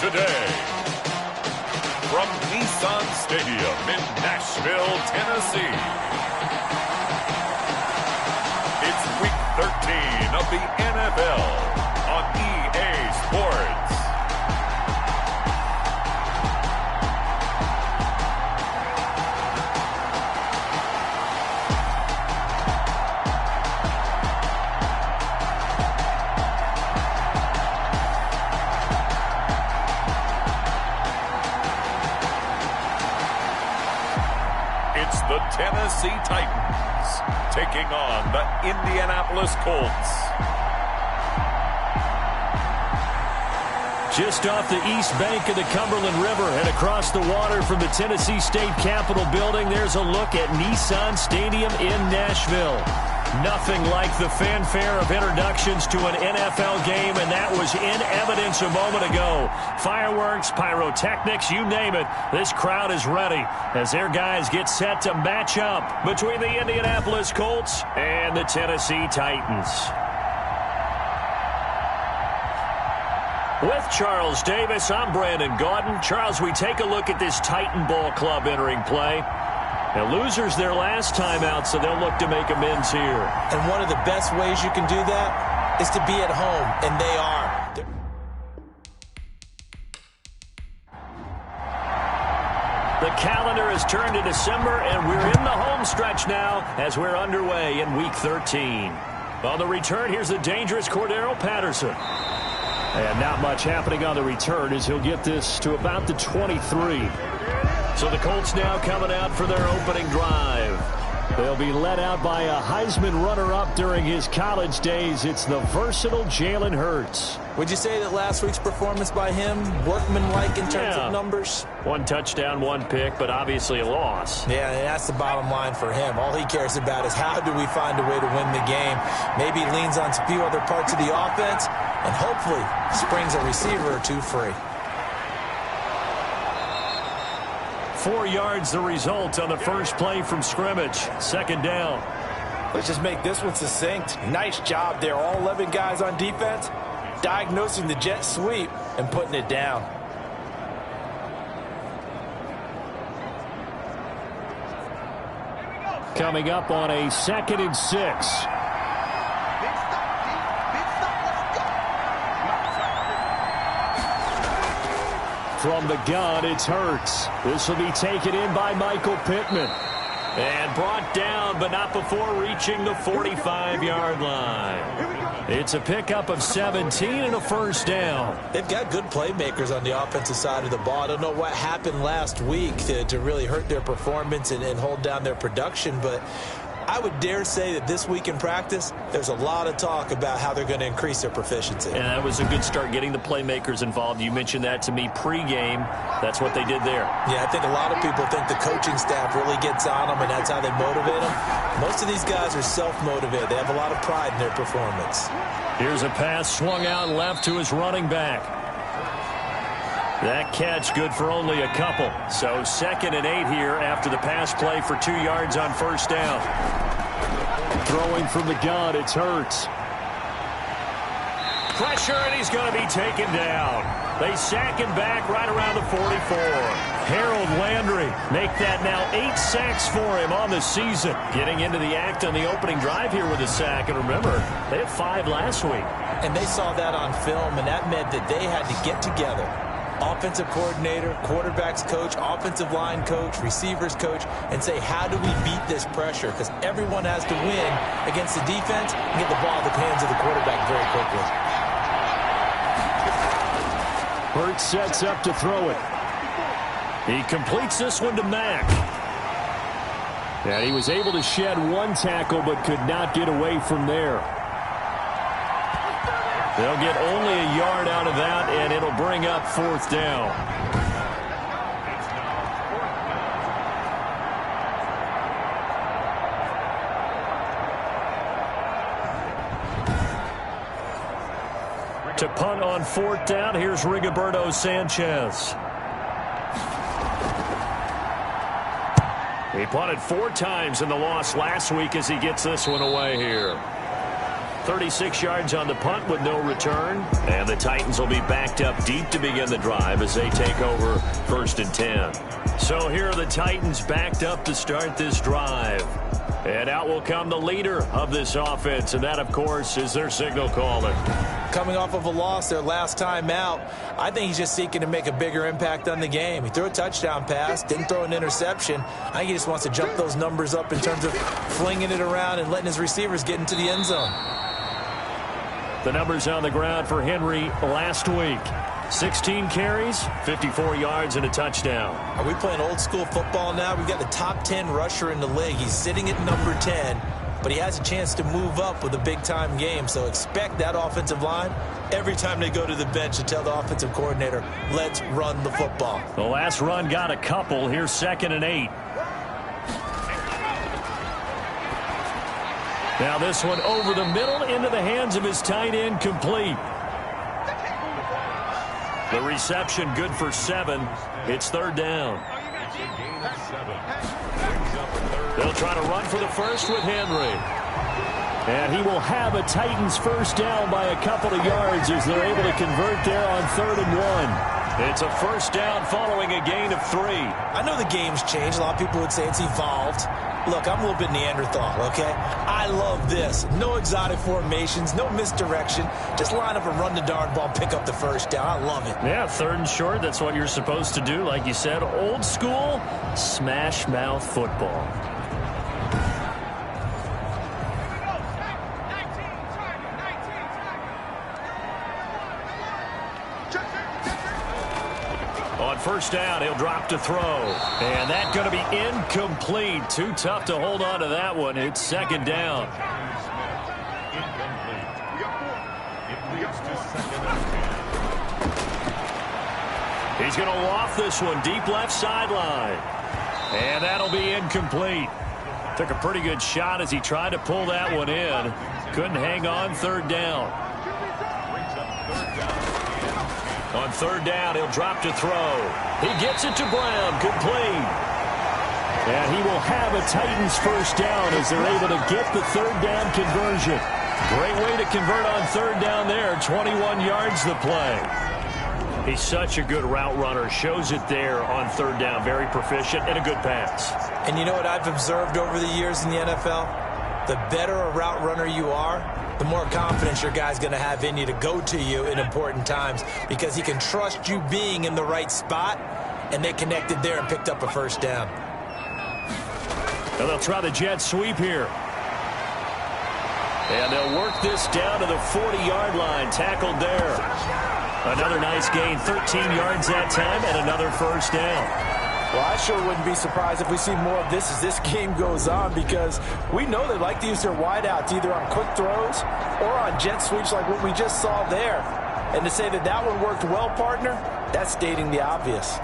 today. From Nissan Stadium in Nashville, Tennessee. It's Week 13 of the NFL on EA Sports. The Tennessee Titans taking on the Indianapolis Colts. Just off the east bank of the Cumberland River and across the water from the Tennessee State Capitol building, there's a look at Nissan Stadium in Nashville. Nothing like the fanfare of introductions to an NFL game, and that was in evidence a moment ago. Fireworks, pyrotechnics, you name it. This crowd is ready as their guys get set to match up between the Indianapolis Colts and the Tennessee Titans. With Charles Davis, I'm Brandon Gaudin. Charles, we take a look at this Titan Ball Club entering play. Now, losers their last time out, so they'll look to make amends here. And one of the best ways you can do that is to be at home, and they are. The calendar has turned to December, and we're in the home stretch now as we're underway in Week 13. On the return, here's the dangerous Cordero Patterson. And not much happening on the return as he'll get this to about the 23. So the Colts now coming out for their opening drive. They'll be led out by a Heisman runner-up during his college days. It's the versatile Jalen Hurts. Would you say that last week's performance by him, workmanlike in terms of numbers? One touchdown, one pick, but obviously a loss. Yeah, that's the bottom line for him. All he cares about is how do we find a way to win the game. Maybe he leans on a few other parts of the offense, and hopefully springs a receiver or two free. 4 yards the result on the first play from scrimmage. Second down. Let's just make this one succinct. Nice job there. All 11 guys on defense diagnosing the jet sweep and putting it down. Coming up on a 2nd and 6. From the gun, it's Hurts. This will be taken in by Michael Pittman. And brought down, but not before reaching the 45-yard line. It's a pickup of 17 and a first down. They've got good playmakers on the offensive side of the ball. I don't know what happened last week to really hurt their performance and hold down their production, but I would dare say that this week in practice, there's a lot of talk about how they're going to increase their proficiency. And that was a good start, getting the playmakers involved. You mentioned that to me pregame. That's what they did there. Yeah, I think a lot of people think the coaching staff really gets on them, and that's how they motivate them. Most of these guys are self-motivated. They have a lot of pride in their performance. Here's a pass swung out left to his running back. That catch good for only a couple. So 2nd and 8 here after the pass play for 2 yards on first down. Throwing from the gun, it's Hurts. Pressure, and he's going to be taken down. They sack him back right around the 44. Harold Landry make that now 8 sacks for him on the season. Getting into the act on the opening drive here with a sack. And remember, they had 5 last week. And they saw that on film, and that meant that they had to get together. Offensive coordinator, quarterbacks coach, offensive line coach, receivers coach, and say, how do we beat this pressure? Because everyone has to win against the defense and get the ball in the hands of the quarterback very quickly. Hurts sets up to throw it. He completes this one to Mack. And he was able to shed 1 tackle but could not get away from there. They'll get only a yard out of that, and it'll bring up 4th down. To punt on 4th down, here's Rigoberto Sanchez. He punted 4 times in the loss last week as he gets this one away here. 36 yards on the punt with no return. And the Titans will be backed up deep to begin the drive as they take over 1st and 10. So here are the Titans backed up to start this drive. And out will come the leader of this offense, and that, of course, is their signal caller. Coming off of a loss their last time out, I think he's just seeking to make a bigger impact on the game. He threw a touchdown pass, didn't throw an interception. I think he just wants to jump those numbers up in terms of flinging it around and letting his receivers get into the end zone. The numbers on the ground for Henry last week. 16 carries, 54 yards, and a touchdown. Are we playing old school football now? We've got the top 10 rusher in the league. He's sitting at number 10, but he has a chance to move up with a big-time game. So expect that offensive line every time they go to the bench to tell the offensive coordinator, let's run the football. The last run got a couple. Here's 2nd and 8. Now this one over the middle into the hands of his tight end, complete. The reception good for 7. It's 3rd down. They'll try to run for the first with Henry. And he will have a Titans first down by a couple of yards as they're able to convert there on 3rd and 1. It's a first down following a gain of 3. I know the game's changed. A lot of people would say it's evolved. Look, I'm a little bit Neanderthal, okay? I love this. No exotic formations, no misdirection. Just line up and run the darn ball, pick up the first down. I love it. Yeah, 3rd and short. That's what you're supposed to do. Like you said, old school, smash mouth football. On first down, he'll drop to throw. And that's going to be incomplete. Too tough to hold on to that one. It's 2nd down. He's going to loft this one deep left sideline. And that'll be incomplete. Took a pretty good shot as he tried to pull that one in. Couldn't hang on. 3rd down. On 3rd down, he'll drop to throw. He gets it to Brown, complete. And he will have a Titans first down as they're able to get the 3rd down conversion. Great way to convert on 3rd down there. 21 yards the play. He's such a good route runner. Shows it there on 3rd down. Very proficient and a good pass. And you know what I've observed over the years in the NFL? The better a route runner you are, the more confidence your guy's going to have in you to go to you in important times because he can trust you being in the right spot, and they connected there and picked up a first down. And they'll try the jet sweep here. And they'll work this down to the 40-yard line. Tackled there. Another nice gain, 13 yards that time, and another first down. Well, I sure wouldn't be surprised if we see more of this as this game goes on because we know they like to use their wideouts either on quick throws or on jet sweeps like what we just saw there. And to say that that one worked well, partner, that's stating the obvious.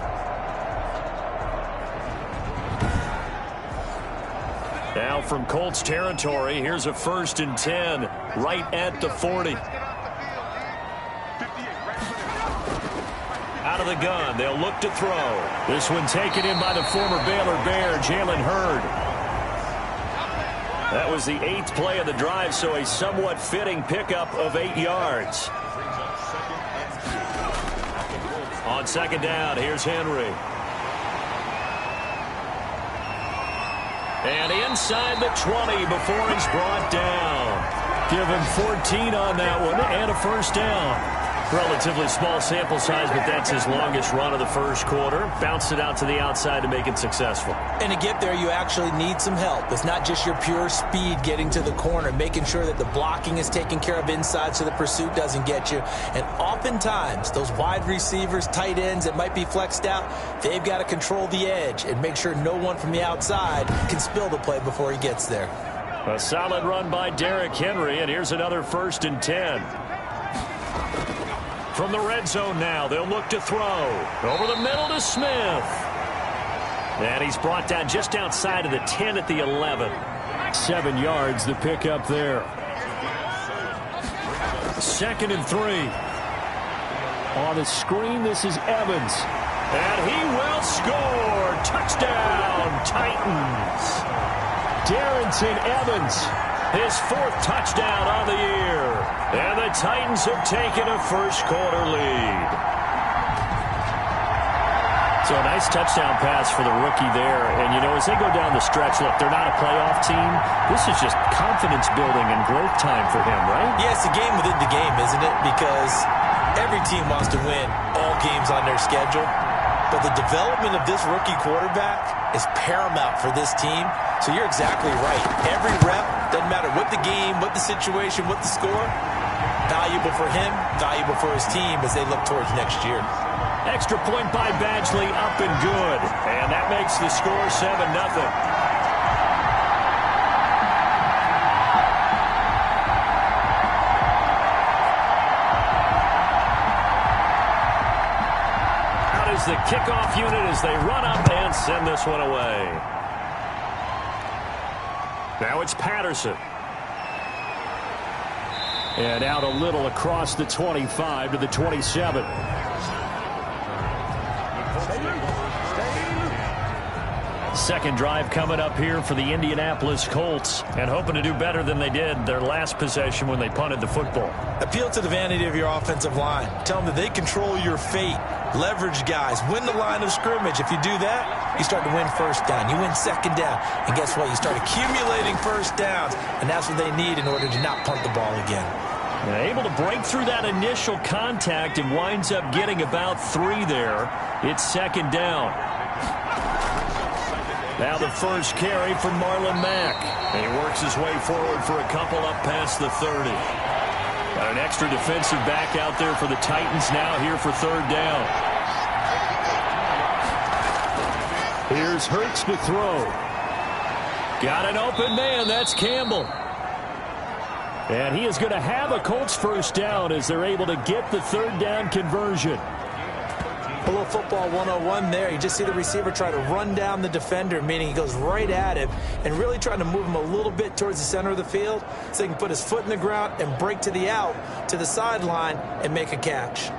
Now from Colts territory, here's a 1st and 10 right at the 40. Out of the gun, they'll look to throw. This one taken in by the former Baylor Bear, Jalen Hurd. That was the 8th play of the drive, so a somewhat fitting pickup of 8 yards. On 2nd down, here's Henry. And inside the 20 before he's brought down. Give him 14 on that one and a first down. Relatively small sample size, but that's his longest run of the first quarter. Bounced it out to the outside to make it successful. And to get there, you actually need some help. It's not just your pure speed getting to the corner, making sure that the blocking is taken care of inside so the pursuit doesn't get you. And oftentimes, those wide receivers, tight ends that might be flexed out, they've got to control the edge and make sure no one from the outside can spill the play before he gets there. A solid run by Derrick Henry, and here's another 1st and 10. From the red zone now, they'll look to throw. Over the middle to Smith. And he's brought down just outside of the 10 at the 11. 7 yards, the pickup there. 2nd and 3. On the screen, this is Evans. And he will score. Touchdown, Titans. Darrington Evans His 4th touchdown on the year. And the Titans have taken a first-quarter lead. So a nice touchdown pass for the rookie there. And, you know, as they go down the stretch, look, they're not a playoff team. This is just confidence building and growth time for him, right? Yeah, it's a game within the game, isn't it? Because every team wants to win all games on their schedule. But the development of this rookie quarterback is paramount for this team. So you're exactly right. Every rep, doesn't matter what the game, what the situation, what the score, valuable for him, valuable for his team as they look towards next year. Extra point by Badgley, up and good. And that makes the score 7-0. The kickoff unit as they run up and send this one away. Now it's Patterson. And out a little across the 25 to the 27. Second drive coming up here for the Indianapolis Colts, and hoping to do better than they did their last possession when they punted the football. Appeal to the vanity of your offensive line. Tell them that they control your fate. Leverage guys. Win the line of scrimmage. If you do that, you start to win first down. You win second down. And guess what? You start accumulating first downs, and that's what they need in order to not punt the ball again. Able to break through that initial contact and winds up getting about 3 there. It's second down. Now the first carry from Marlon Mack. And he works his way forward for a couple up past the 30. Got an extra defensive back out there for the Titans now here for third down. Here's Hurts to throw. Got an open man. That's Campbell. And he is going to have a Colts first down as they're able to get the third down conversion. A little football 101 there. You just see the receiver try to run down the defender, meaning he goes right at him and really trying to move him a little bit towards the center of the field so he can put his foot in the ground and break to the out, to the sideline, and make a catch.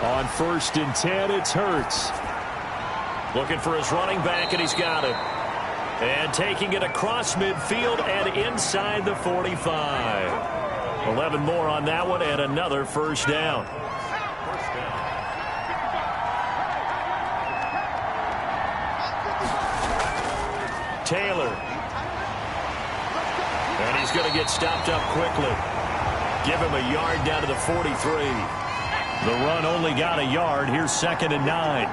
On 1st and 10, it's Hurts. Looking for his running back, and he's got it. And taking it across midfield and inside the 45. 11 more on that one, and another first down. Taylor. And he's going to get stopped up quickly. Give him a yard down to the 43. The run only got a yard. Here's 2nd and 9.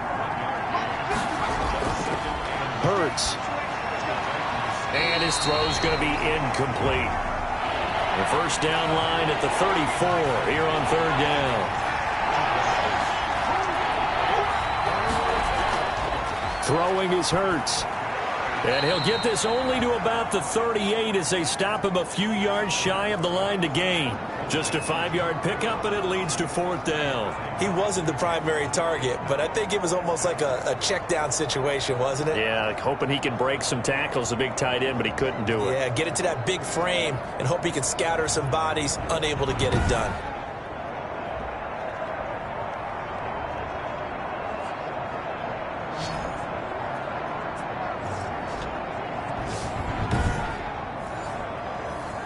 Hurts. And his throw's going to be incomplete. The first down line at the 34 here on third down. Throwing is Hurts. And he'll get this only to about the 38 as they stop him a few yards shy of the line to gain. Just a 5-yard pickup, and it leads to 4th down. He wasn't the primary target, but I think it was almost like a check down situation, wasn't it? Yeah, like hoping he can break some tackles, a big tight end, but he couldn't do it. Yeah, get it to that big frame and hope he can scatter some bodies, unable to get it done.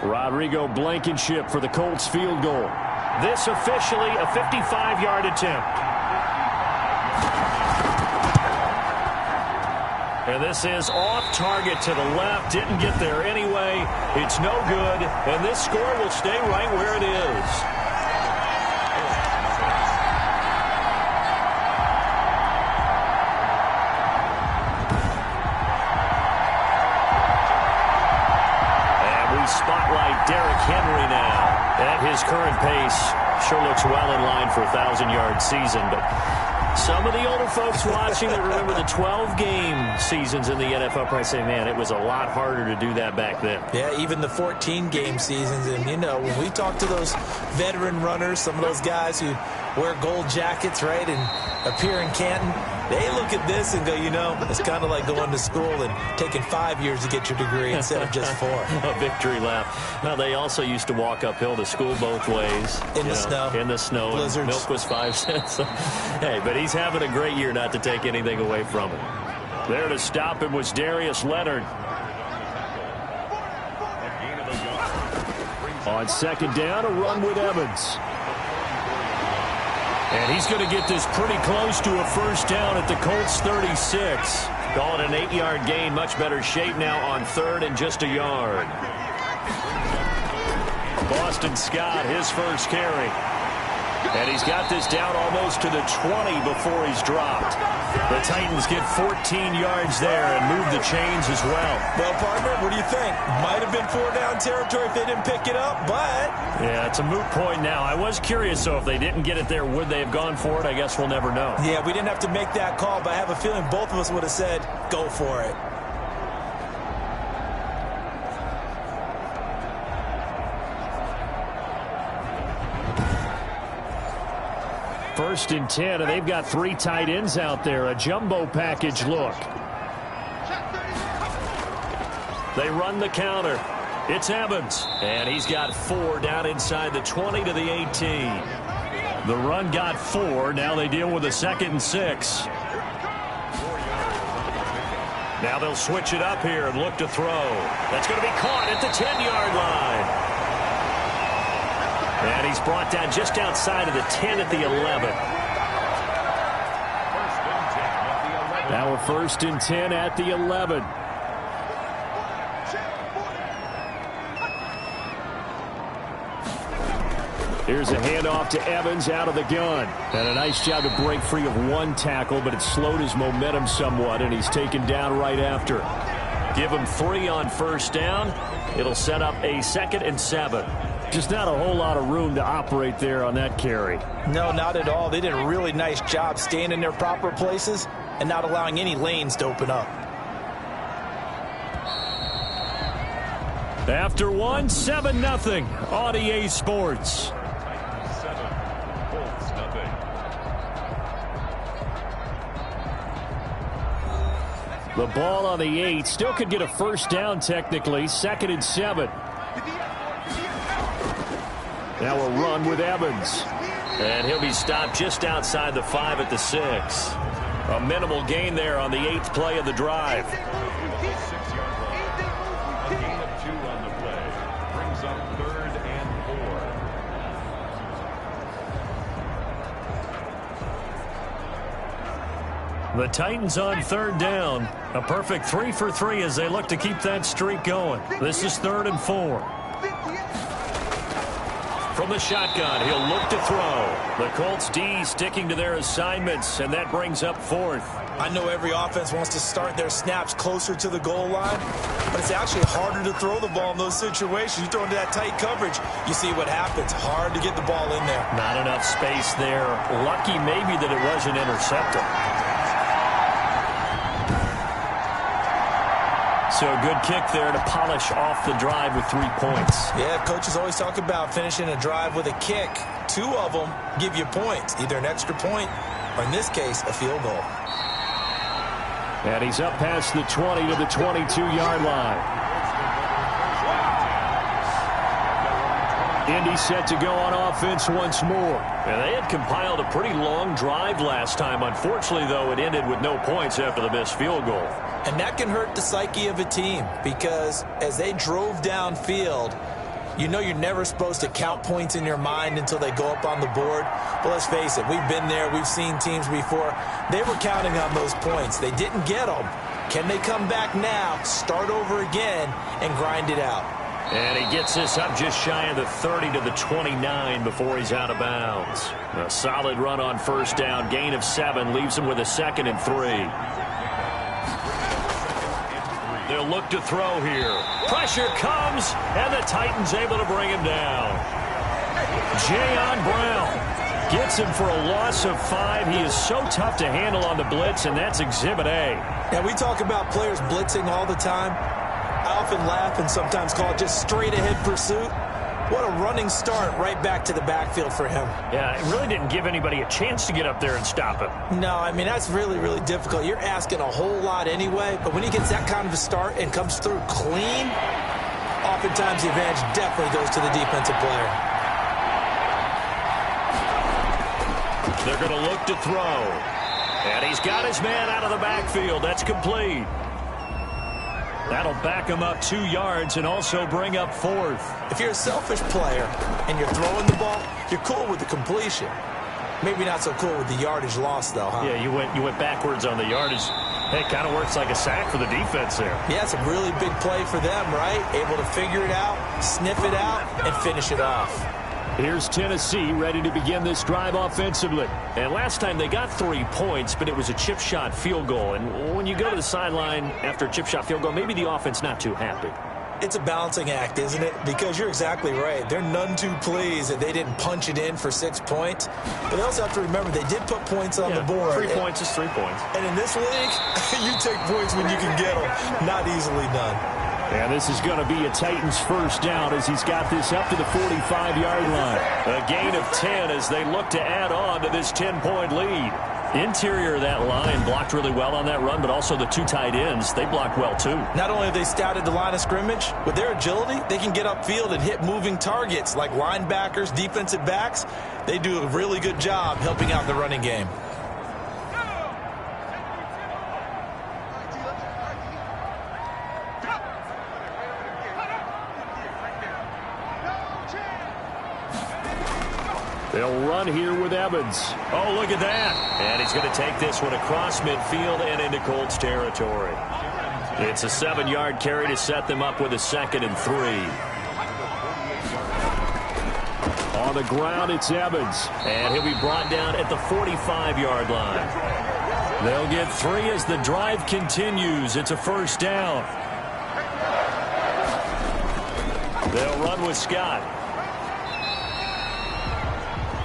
Rodrigo Blankenship for the Colts field goal. This officially a 55-yard attempt. And this is off target to the left. Didn't get there anyway. It's no good. And this score will stay right where it is. Spotlight Derrick Henry now. At his current pace, sure looks well in line for a 1,000-yard season. But some of the older folks watching that remember the 12-game seasons in the NFL probably say, man, it was a lot harder to do that back then. Yeah, even the 14-game seasons. And, you know, when we talk to those veteran runners, some of those guys who wear gold jackets, right, and appear in Canton, they look at this and go, you know, it's kind of like going to school and taking 5 years to get your degree instead of just 4. A victory lap. Now, they also used to walk uphill to school both ways. In the snow. In the snow. Blizzards. Milk was 5 cents. Hey, but he's having a great year, not to take anything away from him. There to stop him was Darius Leonard. On second down, a run with Evans. And he's going to get this pretty close to a first down at the Colts 36. Call it an 8-yard gain. Much better shape now on third and just a yard. Boston Scott, his first carry. And he's got this down almost to the 20 before he's dropped. The Titans get 14 yards there and move the chains as well. Well, partner, what do you think? Might have been 4-down territory if they didn't pick it up, but... Yeah, it's a moot point now. I was curious, so if they didn't get it there, would they have gone for it? I guess we'll never know. Yeah, we didn't have to make that call, but I have a feeling both of us would have said, go for it. First and 10, and they've got 3 tight ends out there. A jumbo package look. They run the counter. It's Evans, and he's got 4 down inside the 20 to the 18. The run got 4. Now they deal with a 2nd and 6. Now they'll switch it up here and look to throw. That's going to be caught at the 10-yard line. And he's brought down just outside of the 10 at the 11. Now a 1st and 10 at the 11. Here's a handoff to Evans out of the gun. And a nice job to break free of 1 tackle, but it slowed his momentum somewhat, and he's taken down right after. Give him 3 on first down. It'll set up a 2nd and 7. Just not a whole lot of room to operate there on that carry. No, not at all. They did a really nice job staying in their proper places and not allowing any lanes to open up. After 1, 7-0 on EA Sports. The ball on the 8. Still could get a first down technically. 2nd and 7. Now a run with Evans. And he'll be stopped just outside the 5 at the 6. A minimal gain there on the 8th play of the drive. The Titans on 3rd down. A perfect 3 for 3 as they look to keep that streak going. This is 3rd and 4. From the shotgun, he'll look to throw. The Colts D sticking to their assignments, and that brings up 4th. I know every offense wants to start their snaps closer to the goal line, but it's actually harder to throw the ball in those situations. You throw into that tight coverage, you see what happens. Hard to get the ball in there. Not enough space there. Lucky maybe that it wasn't intercepted. So a good kick there to polish off the drive with 3 points. Yeah, coaches always talk about finishing a drive with a kick. 2 of them give you points, either an extra point or, in this case, a field goal. And he's up past the 20 to the 22-yard line. Indy set to go on offense once more. And they had compiled a pretty long drive last time. Unfortunately, though, it ended with no points after the missed field goal. And that can hurt the psyche of a team because as they drove downfield, you know you're never supposed to count points in your mind until they go up on the board. But let's face it, we've been there. We've seen teams before. They were counting on those points. They didn't get them. Can they come back now, start over again, and grind it out? And he gets this up just shy of the 30 to the 29 before he's out of bounds. A solid run on first down. Gain of 7 leaves him with a 2nd and 3. They'll look to throw here. Pressure comes, and the Titans able to bring him down. Jayon Brown gets him for a loss of 5. He is so tough to handle on the blitz, and that's Exhibit A. Yeah, we talk about players blitzing all the time. I often laugh and sometimes call it just straight-ahead pursuit. What a running start right back to the backfield for him. Yeah, it really didn't give anybody a chance to get up there and stop him. No, I mean, that's really, really difficult. You're asking a whole lot anyway, but when he gets that kind of a start and comes through clean, oftentimes the advantage definitely goes to the defensive player. They're going to look to throw. And he's got his man out of the backfield. That's complete. That'll back him up 2 yards and also bring up 4th. If you're a selfish player and you're throwing the ball, you're cool with the completion. Maybe not so cool with the yardage loss, though, huh? Yeah, you went backwards on the yardage. It kind of works like a sack for the defense there. Yeah, it's a really big play for them, right? Able to figure it out, sniff it out, and finish it off. Here's Tennessee ready to begin this drive offensively. And last time they got 3 points, but it was a chip shot field goal. And when you go to the sideline after a chip shot field goal, maybe the offense not too happy. It's a balancing act, isn't it? Because you're exactly right. They're none too pleased that they didn't punch it in for 6 points. But they also have to remember they did put points on the board. 3 points is 3 points. And in this league, you take points when you can get them. Not easily done. And this is going to be a Titans first down as he's got this up to the 45-yard line. A gain of 10 as they look to add on to this 10-point lead. Interior of that line blocked really well on that run, but also the 2 tight ends, they blocked well too. Not only have they scouted the line of scrimmage, with their agility, they can get upfield and hit moving targets like linebackers, defensive backs. They do a really good job helping out the running game. They'll run here with Evans. Oh, look at that. And he's going to take this one across midfield and into Colts territory. It's a 7-yard carry to set them up with a 2nd and 3. On the ground, it's Evans. And he'll be brought down at the 45-yard line. They'll get 3 as the drive continues. It's a first down. They'll run with Scott.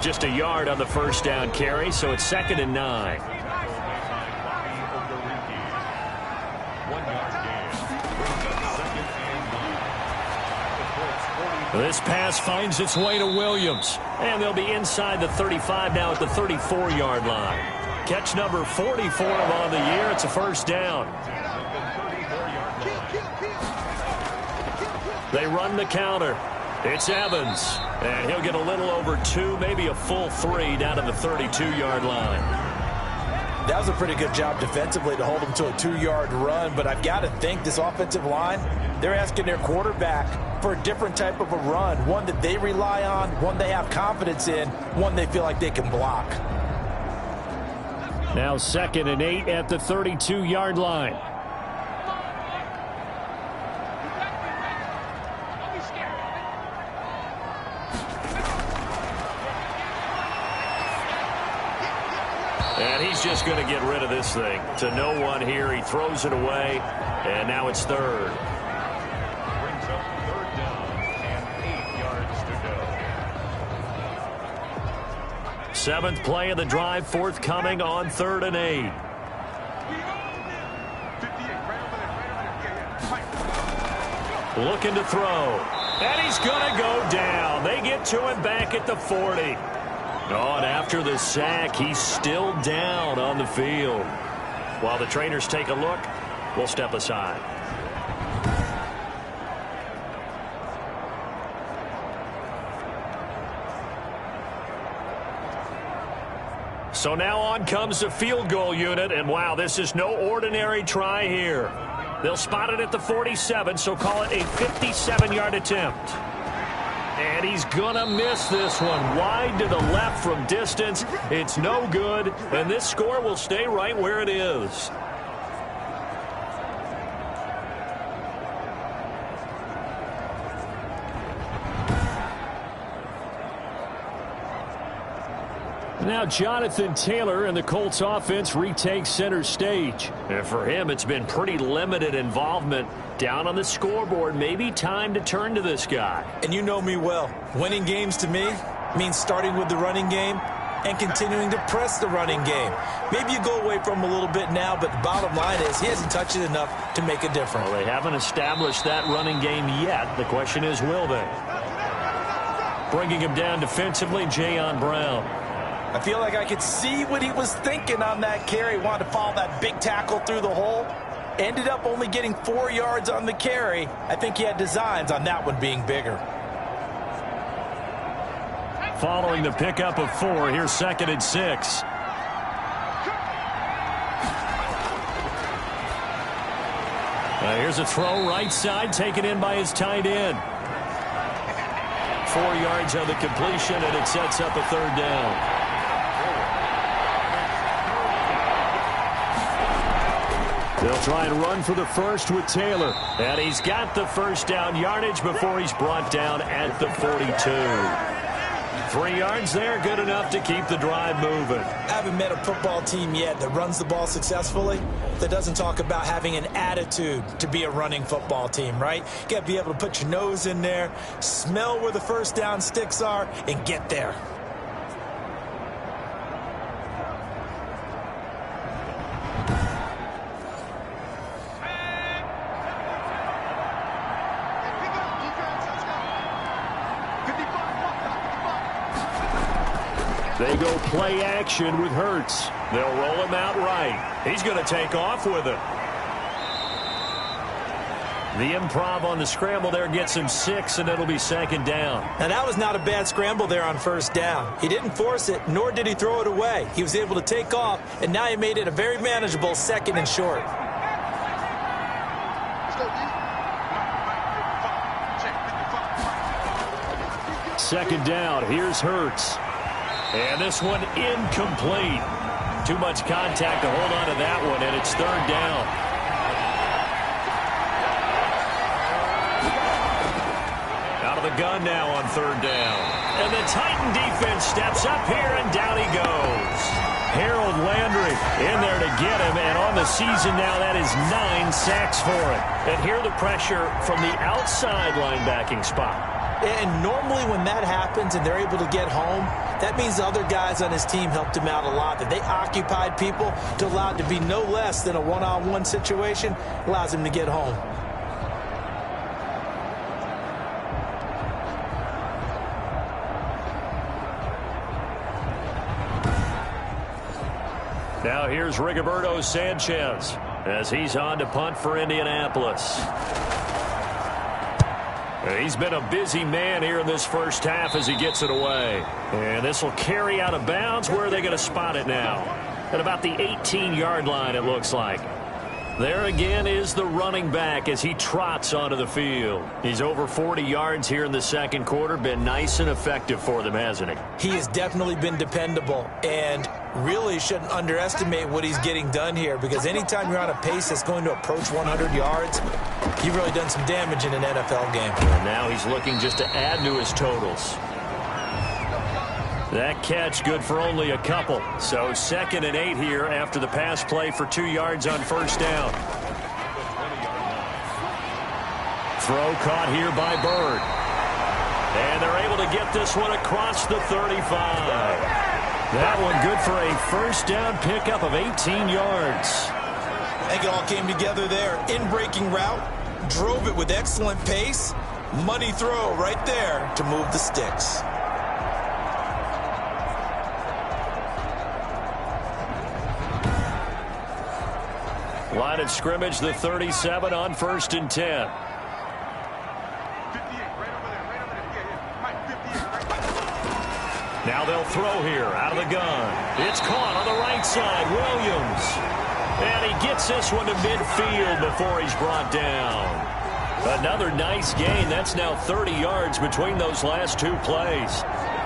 Just a yard on the first down carry, so it's 2nd and 9. This pass finds its way to Williams, and they'll be inside the 35 now at the 34-yard line. Catch number 44 on the year. It's a first down. They run the counter. It's Evans, and he'll get a little over 2, maybe a full 3 down to the 32-yard line. That was a pretty good job defensively to hold them to a 2-yard run, but I've got to think this offensive line, they're asking their quarterback for a different type of a run, one that they rely on, one they have confidence in, one they feel like they can block. Now 2nd and 8 at the 32-yard line. And he's just going to get rid of this thing. To no one here. He throws it away. And now it's 3rd. Brings up 3rd down and 8 yards to go. 7th play of the drive, forthcoming on 3rd and 8. Looking to throw. And he's going to go down. They get to him back at the 40. Oh, and after the sack, he's still down on the field. While the trainers take a look, we'll step aside. So now on comes the field goal unit, and wow, this is no ordinary try here. They'll spot it at the 47, so call it a 57-yard attempt. And he's going to miss this one. Wide to the left from distance. It's no good, and this score will stay right where it is. Now Jonathan Taylor and the Colts offense retakes center stage. And for him, it's been pretty limited involvement. Down on the scoreboard, maybe time to turn to this guy. And you know me well. Winning games to me means starting with the running game and continuing to press the running game. Maybe you go away from him a little bit now, but the bottom line is he hasn't touched it enough to make a difference. Well, they haven't established that running game yet. The question is, will they? Bringing him down defensively, Jayon Brown. I feel like I could see what he was thinking on that carry. Wanted to follow that big tackle through the hole. Ended up only getting 4 yards on the carry. I think he had designs on that one being bigger. Following the pickup of 4, here's 2nd and 6. Here's a throw right side, taken in by his tight end. 4 yards on the completion, and it sets up a 3rd down. They'll try and run for the first with Taylor. And he's got the first down yardage before he's brought down at the 42. 3 yards there, good enough to keep the drive moving. I haven't met a football team yet that runs the ball successfully that doesn't talk about having an attitude to be a running football team, right? You got to be able to put your nose in there, smell where the first down sticks are, and get there. They go play action with Hurts. They'll roll him out right. He's going to take off with it. The improv on the scramble there gets him 6, and it'll be 2nd down. Now, that was not a bad scramble there on 1st down. He didn't force it, nor did he throw it away. He was able to take off, and now he made it a very manageable 2nd and short. Second down. Here's Hurts. And this one incomplete. Too much contact to hold on to that one, and it's 3rd down. Out of the gun now on 3rd down. And the Titan defense steps up here, and down he goes. Harold Landry in there to get him, and on the season now, that is 9 sacks for him. And here the pressure from the outside linebacking spot. And normally when that happens and they're able to get home, that means the other guys on his team helped him out a lot. That they occupied people to allow it to be no less than a one-on-one situation, allows him to get home. Now here's Rigoberto Sanchez as he's on to punt for Indianapolis. He's been a busy man here in this first half as he gets it away. And this will carry out of bounds. Where are they going to spot it now? At about the 18-yard line, it looks like. There again is the running back as he trots onto the field. He's over 40 yards here in the 2nd quarter. Been nice and effective for them, hasn't he? He has definitely been dependable, and really shouldn't underestimate what he's getting done here, because anytime you're on a pace that's going to approach 100 yards, you've really done some damage in an NFL game. And now he's looking just to add to his totals. That catch good for only a couple. So 2nd and 8 here after the pass play for 2 yards on 1st down. Throw caught here by Bird. And they're able to get this one across the 35. That one good for a 1st down pickup of 18 yards. I think it all came together there. In-breaking route, drove it with excellent pace. Money throw right there to move the sticks. Line of scrimmage, the 37 on 1st and 10. Now they'll throw here out of the gun. It's caught on the right side. Williams. And he gets this one to midfield before he's brought down. Another nice gain. That's now 30 yards between those last 2 plays.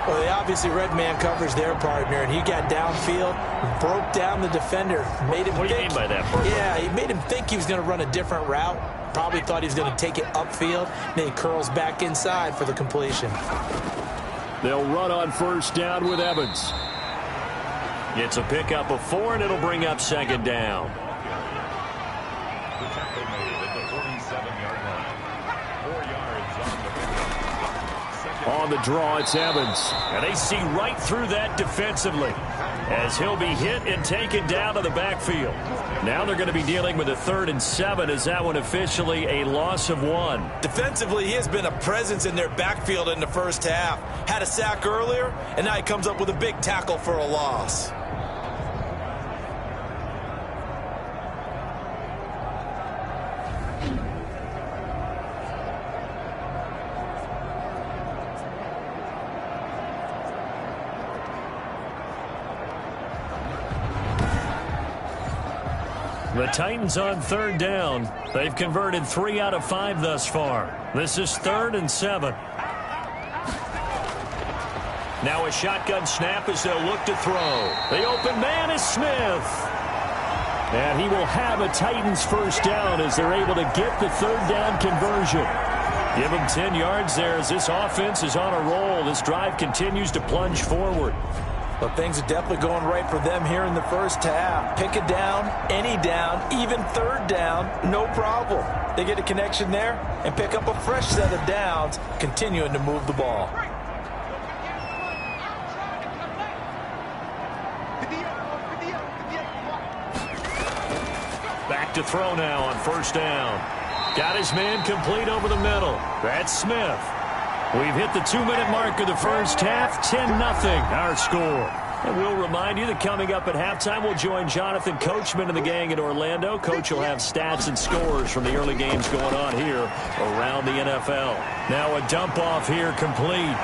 Well, they obviously read man coverage their partner, and he got downfield, broke down the defender, made him What do you mean by that, Burke? Yeah, he made him think he was going to run a different route. Probably thought he was going to take it upfield. Then he curls back inside for the completion. They'll run on 1st down with Evans. It's a pickup of 4, and it'll bring up 2nd down. The tackle made at the 47-yard line. 4 yards on the pickup. 2nd On the draw, it's Evans. And they see right through that defensively as he'll be hit and taken down to the backfield. Now they're going to be dealing with a 3rd and 7 as that one officially a loss of 1. Defensively, he has been a presence in their backfield in the first half. Had a sack earlier, and now he comes up with a big tackle for a loss. The Titans on 3rd down. They've converted 3 out of 5 thus far. This is 3rd and 7. Now a shotgun snap as they'll look to throw. The open man is Smith. And he will have a Titans first down as they're able to get the 3rd down conversion. Give him 10 yards there as this offense is on a roll. This drive continues to plunge forward. But things are definitely going right for them here in the first half. Pick a down, any down, even 3rd down, no problem. They get a connection there and pick up a fresh set of downs, continuing to move the ball. Back to throw now on 1st down. Got his man complete over the middle. That's Smith. We've hit the 2-minute mark of the first half. 10-0 our score. And we'll remind you that coming up at halftime, we'll join Jonathan Coachman and the gang in Orlando. Coach will have stats and scores from the early games going on here around the NFL. Now a dump off here complete.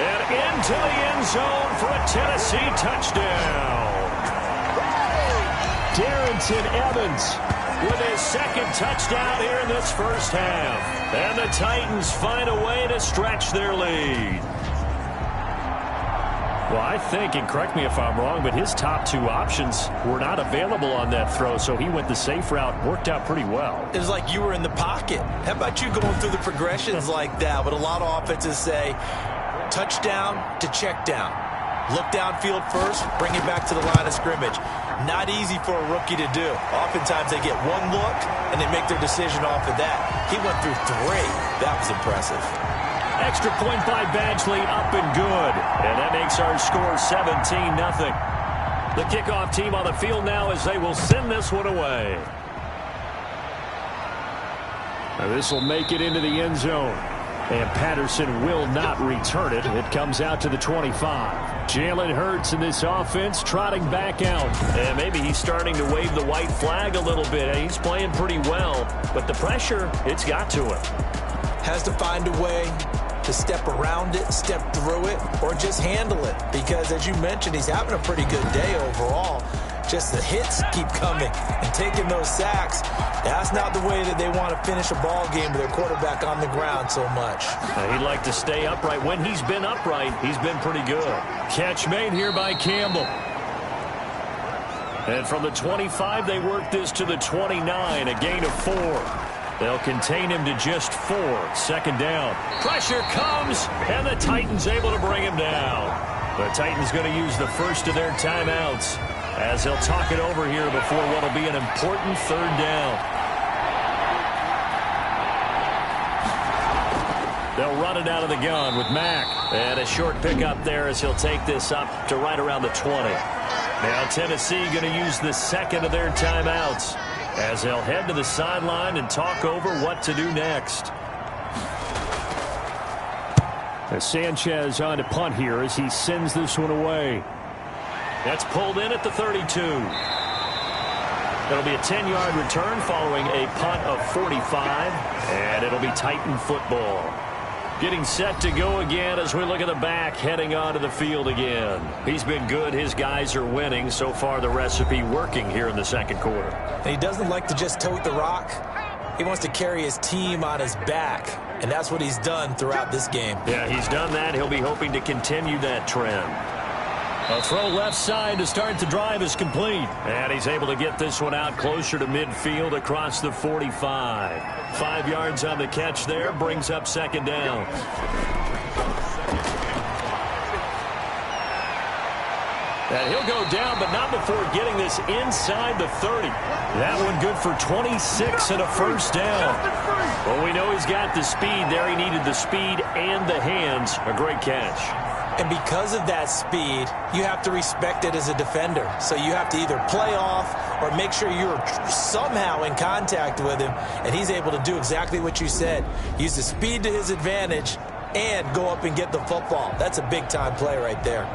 And into the end zone for a Tennessee touchdown. Darrington Evans with his 2nd touchdown here in this first half. And the Titans find a way to stretch their lead. Well, I think, and correct me if I'm wrong, but his top 2 options were not available on that throw, so he went the safe route. Worked out pretty well. It was like you were in the pocket. How about you going through the progressions like that? But a lot of offenses say touchdown to check down. Look downfield first, bring it back to the line of scrimmage. Not easy for a rookie to do. Oftentimes they get one look and they make their decision off of that. He went through 3. That was impressive. Extra point by Badgley, up and good. And that makes our score 17-0. The kickoff team on the field now as they will send this one away. Now this will make it into the end zone. And Patterson will not return it. It comes out to the 25. Jalen Hurts in this offense trotting back out. And maybe he's starting to wave the white flag a little bit. He's playing pretty well. But the pressure, it's got to him. Has to find a way to step around it, step through it, or just handle it. Because as you mentioned, he's having a pretty good day overall. Just the hits keep coming and taking those sacks. That's not the way that they want to finish a ball game with their quarterback on the ground so much. He'd like to stay upright. When he's been upright, he's been pretty good. Catch made here by Campbell. And from the 25, they work this to the 29, a gain of 4. They'll contain him to just 4. 2nd down. Pressure comes, and the Titans able to bring him down. The Titans going to use the first of their timeouts as they'll talk it over here before what will be an important 3rd down. They'll run it out of the gun with Mack. And a short pickup there as he'll take this up to right around the 20. Now Tennessee going to use the 2nd of their timeouts as they'll head to the sideline and talk over what to do next. As Sanchez on to punt here as he sends this one away. That's pulled in at the 32. It'll be a 10-yard return following a punt of 45, and it'll be Titan football. Getting set to go again as we look at the back heading onto the field again. He's been good. His guys are winning. So far, the recipe working here in the 2nd quarter. And he doesn't like to just tote the rock. He wants to carry his team on his back, and that's what he's done throughout this game. Yeah, he's done that. He'll be hoping to continue that trend. A throw left side to start the drive is complete. And he's able to get this one out closer to midfield across the 45. 5 yards on the catch there, brings up 2nd down. 2nd And he'll go down, but not before getting this inside the 30. That one good for 26 and a first down. Well, we know he's got the speed there. He needed the speed and the hands. A great catch. And because of that speed, you have to respect it as a defender. So you have to either play off or make sure you're somehow in contact with him. And he's able to do exactly what you said. Use the speed to his advantage and go up and get the football. That's a big-time play right there.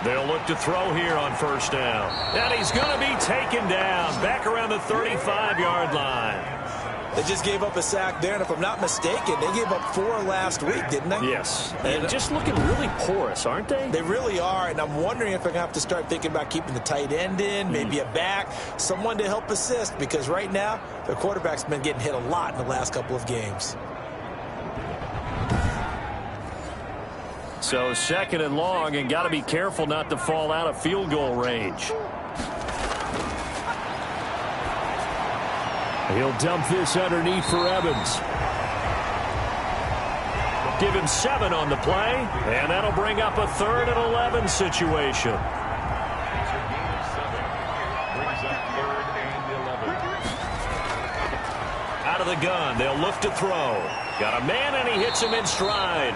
They'll look to throw here on first down. And he's going to be taken down back around the 35-yard line. They just gave up a sack there, and if I'm not mistaken, they gave up 4 last week, didn't they? Yes. And just looking really porous, aren't they? They really are, and I'm wondering if they're going to have to start thinking about keeping the tight end in, maybe a back, someone to help assist, because right now, their quarterback's been getting hit a lot in the last couple of games. So second and long, and got to be careful not to fall out of field goal range. He'll dump this underneath for Evans. Give him 7 on the play, and that'll bring up a 3rd and 11 situation. Out of the gun, they'll look to throw. Got a man, and he hits him in stride.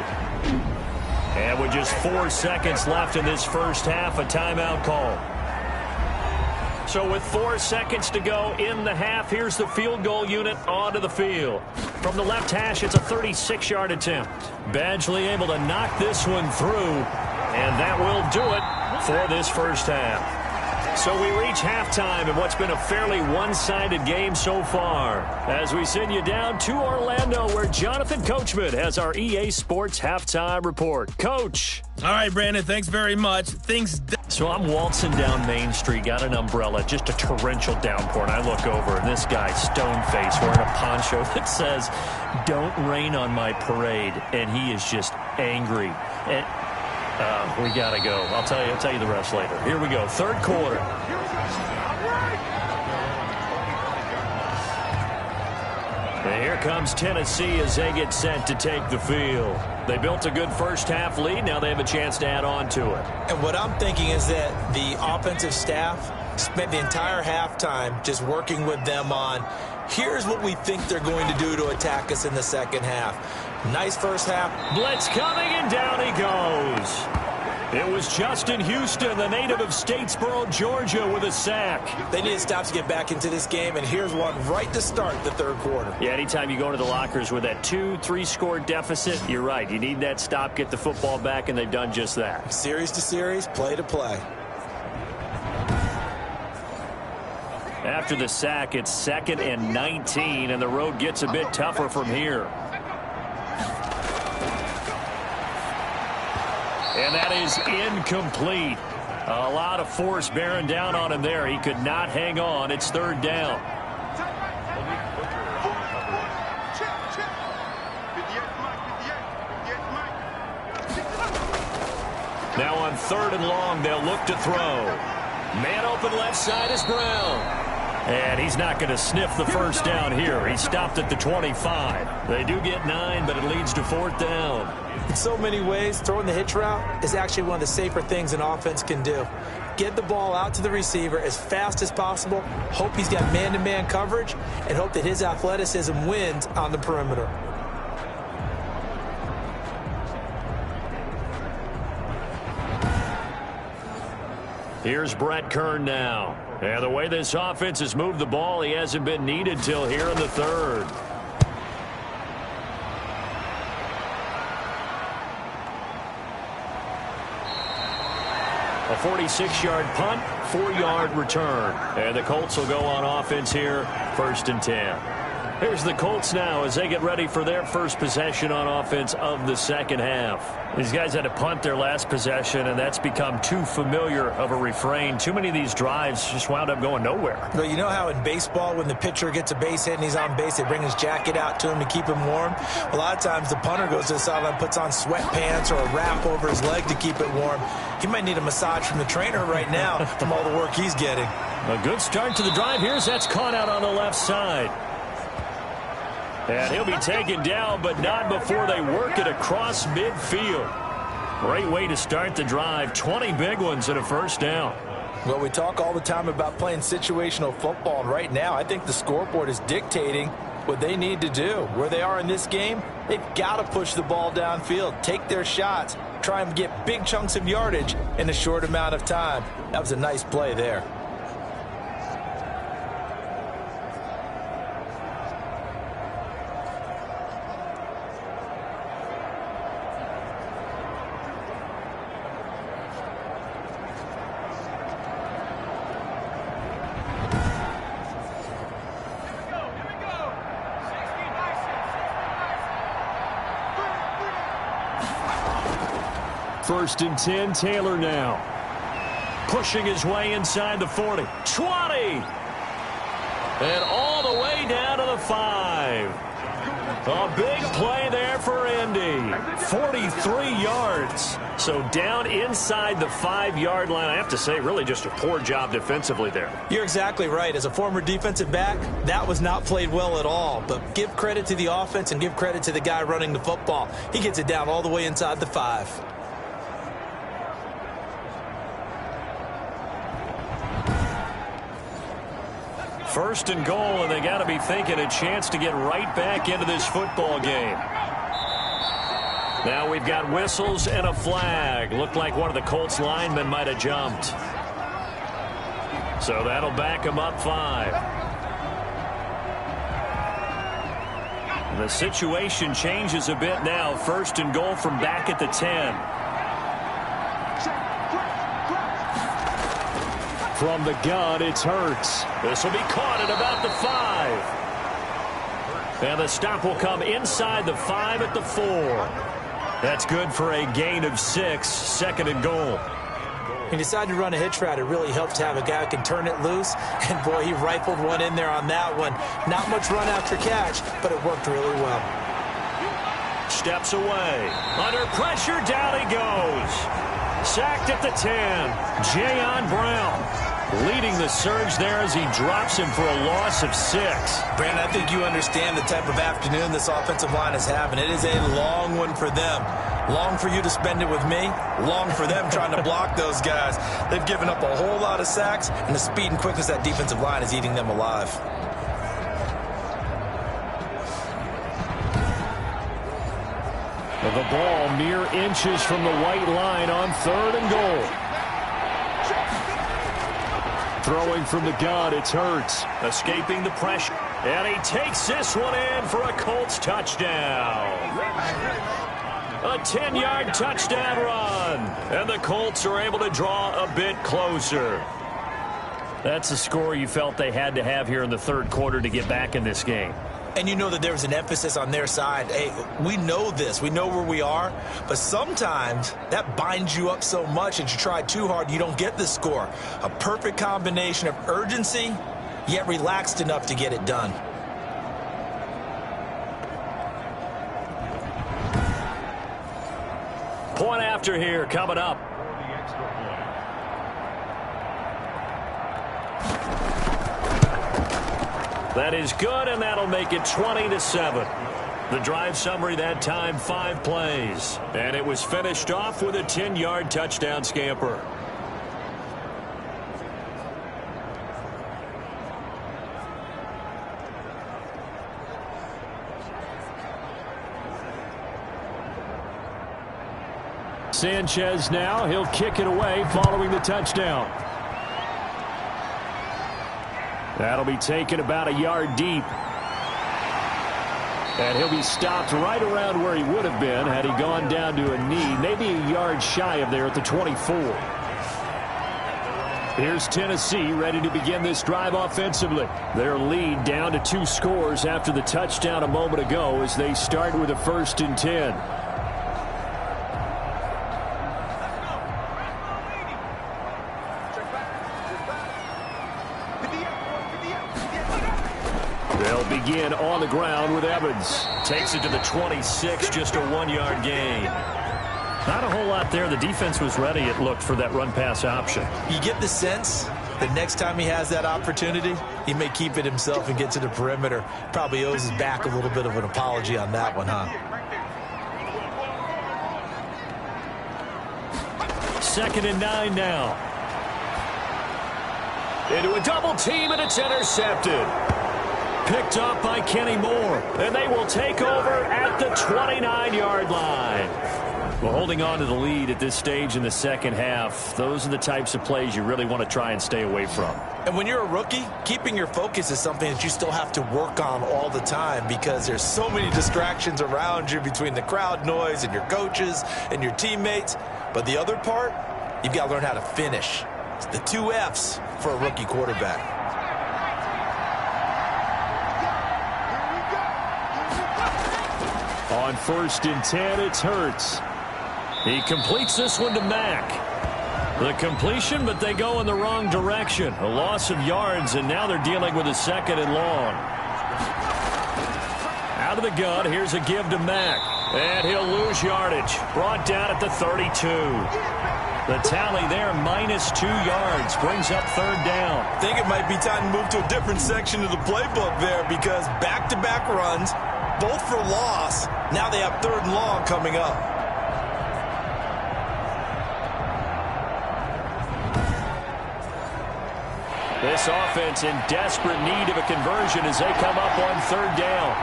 And with just 4 seconds left in this first half, a timeout call. So with 4 seconds to go in the half, here's the field goal unit onto the field. From the left hash, it's a 36-yard attempt. Badgley able to knock this one through, and that will do it for this first half. So we reach halftime in what's been a fairly one-sided game so far, as we send you down to Orlando, where Jonathan Coachman has our EA Sports halftime report. Coach. All right, Brandon, thanks very much. So I'm waltzing down Main Street, got an umbrella, just a torrential downpour, and I look over, and this guy, stone-faced, wearing a poncho that says, "Don't rain on my parade," and he is just angry. And we got to go. I'll tell you the rest later. Here we go, 3rd quarter. And here comes Tennessee as they get set to take the field. They built a good first half lead. Now they have a chance to add on to it. And what I'm thinking is that the offensive staff spent the entire halftime just working with them on, here's what we think they're going to do to attack us in the second half. Nice first half. Blitz coming, and down he goes. It was Justin Houston, the native of Statesboro, Georgia, with a sack. They need to stop to get back into this game, and here's one right to start the 3rd quarter. Yeah, anytime you go into the lockers with that 2-3 score deficit, you're right. You need that stop, get the football back, and they've done just that. Series to series, play to play. After the sack, it's 2nd and 19, and the road gets a bit tougher from here. And that is incomplete. A lot of force bearing down on him there. He could not hang on. It's 3rd down. Now on 3rd and long, they'll look to throw. Man open left side is Brown. And he's not going to sniff the first down here. He stopped at the 25. They do get 9, but it leads to 4th down. In so many ways, throwing the hitch route is actually one of the safer things an offense can do. Get the ball out to the receiver as fast as possible, hope he's got man-to-man coverage, and hope that his athleticism wins on the perimeter. Here's Brett Kern now. And the way this offense has moved the ball, he hasn't been needed till here in the 3rd. A 46-yard punt, 4-yard return. And the Colts will go on offense here, 1st and 10. Here's the Colts now as they get ready for their first possession on offense of the second half. These guys had to punt their last possession, and that's become too familiar of a refrain. Too many of these drives just wound up going nowhere. Well, you know how in baseball when the pitcher gets a base hit and he's on base, they bring his jacket out to him to keep him warm? A lot of times the punter goes to the sideline, puts on sweatpants or a wrap over his leg to keep it warm. He might need a massage from the trainer right now from all the work he's getting. A good start to the drive here. That's caught out on the left side. And he'll be taken down, but not before they work it across midfield. Great way to start the drive. 20 big ones and a first down. Well, we talk all the time about playing situational football, and right now I think the scoreboard is dictating what they need to do. Where they are in this game, they've got to push the ball downfield, take their shots, try and get big chunks of yardage in a short amount of time. That was a nice play there. First and 10, Taylor now. Pushing his way inside the 40. 20! And all the way down to the 5. A big play there for Indy. 43 yards. So down inside the 5-yard line. I have to say, really just a poor job defensively there. You're exactly right. As a former defensive back, that was not played well at all. But give credit to the offense and give credit to the guy running the football. He gets it down all the way inside the 5. First and goal, and they got to be thinking a chance to get right back into this football game. Now we've got whistles and a flag. Looked like one of the Colts linemen might have jumped. So that'll back him up 5. And the situation changes a bit now. First and goal from back at the 10. From the gun, it's Hurts. This will be caught at about the 5. And the stop will come inside the 5 at the 4. That's good for a gain of 6. Second and goal. He decided to run a hitch route. It really helps to have a guy who can turn it loose. And, boy, he rifled one in there on that one. Not much run after catch, but it worked really well. Steps away. Under pressure, down he goes. Sacked at the 10. Jayon Brown leading the surge there as he drops him for a loss of 6. Brandon, I think you understand the type of afternoon this offensive line is having. It is a long one for them. Long for you to spend it with me. Long for them trying to block those guys. They've given up a whole lot of sacks, and the speed and quickness of that defensive line is eating them alive. The ball mere inches from the white line on 3rd and goal. Throwing from the gun, it's Hurts. Escaping the pressure. And he takes this one in for a Colts touchdown. A 10-yard touchdown run. And the Colts are able to draw a bit closer. That's a score you felt they had to have here in the third quarter to get back in this game. And you know that there was an emphasis on their side. Hey, we know this. We know where we are. But sometimes that binds you up so much that you try too hard, you don't get the score. A perfect combination of urgency, yet relaxed enough to get it done. Point after here coming up. That is good, and that'll make it 20-7. The drive summary that time, 5 plays. And it was finished off with a 10-yard touchdown scamper. Sanchez now, he'll kick it away following the touchdown. That'll be taken about a yard deep. And he'll be stopped right around where he would have been had he gone down to a knee, maybe a yard shy of there at the 24. Here's Tennessee ready to begin this drive offensively. Their lead down to 2 scores after the touchdown a moment ago as they start with a 1st and 10. They'll begin on the ground with Evans. Takes it to the 26, just a 1-yard gain. Not a whole lot there. The defense was ready, it looked, for that run-pass option. You get the sense that next time he has that opportunity, he may keep it himself and get to the perimeter. Probably owes his back a little bit of an apology on that one, huh? 2nd and 9 now. Into a double team, and it's intercepted. Picked up by Kenny Moore, and they will take over at the 29-yard line. Well, holding on to the lead at this stage in the second half, those are the types of plays you really want to try and stay away from. And when you're a rookie, keeping your focus is something that you still have to work on all the time because there's so many distractions around you between the crowd noise and your coaches and your teammates. But the other part, you've got to learn how to finish. It's the 2 F's for a rookie quarterback. On 1st and 10, it's Hurts. He completes this one to Mack. The completion, but they go in the wrong direction. A loss of yards, and now they're dealing with a 2nd and long. Out of the gun, here's a give to Mack. And he'll lose yardage. Brought down at the 32. The tally there, -2 yards, brings up 3rd down. I think it might be time to move to a different section of the playbook there because back-to-back runs, both for loss. Now they have 3rd and long coming up. This offense in desperate need of a conversion as they come up on 3rd down.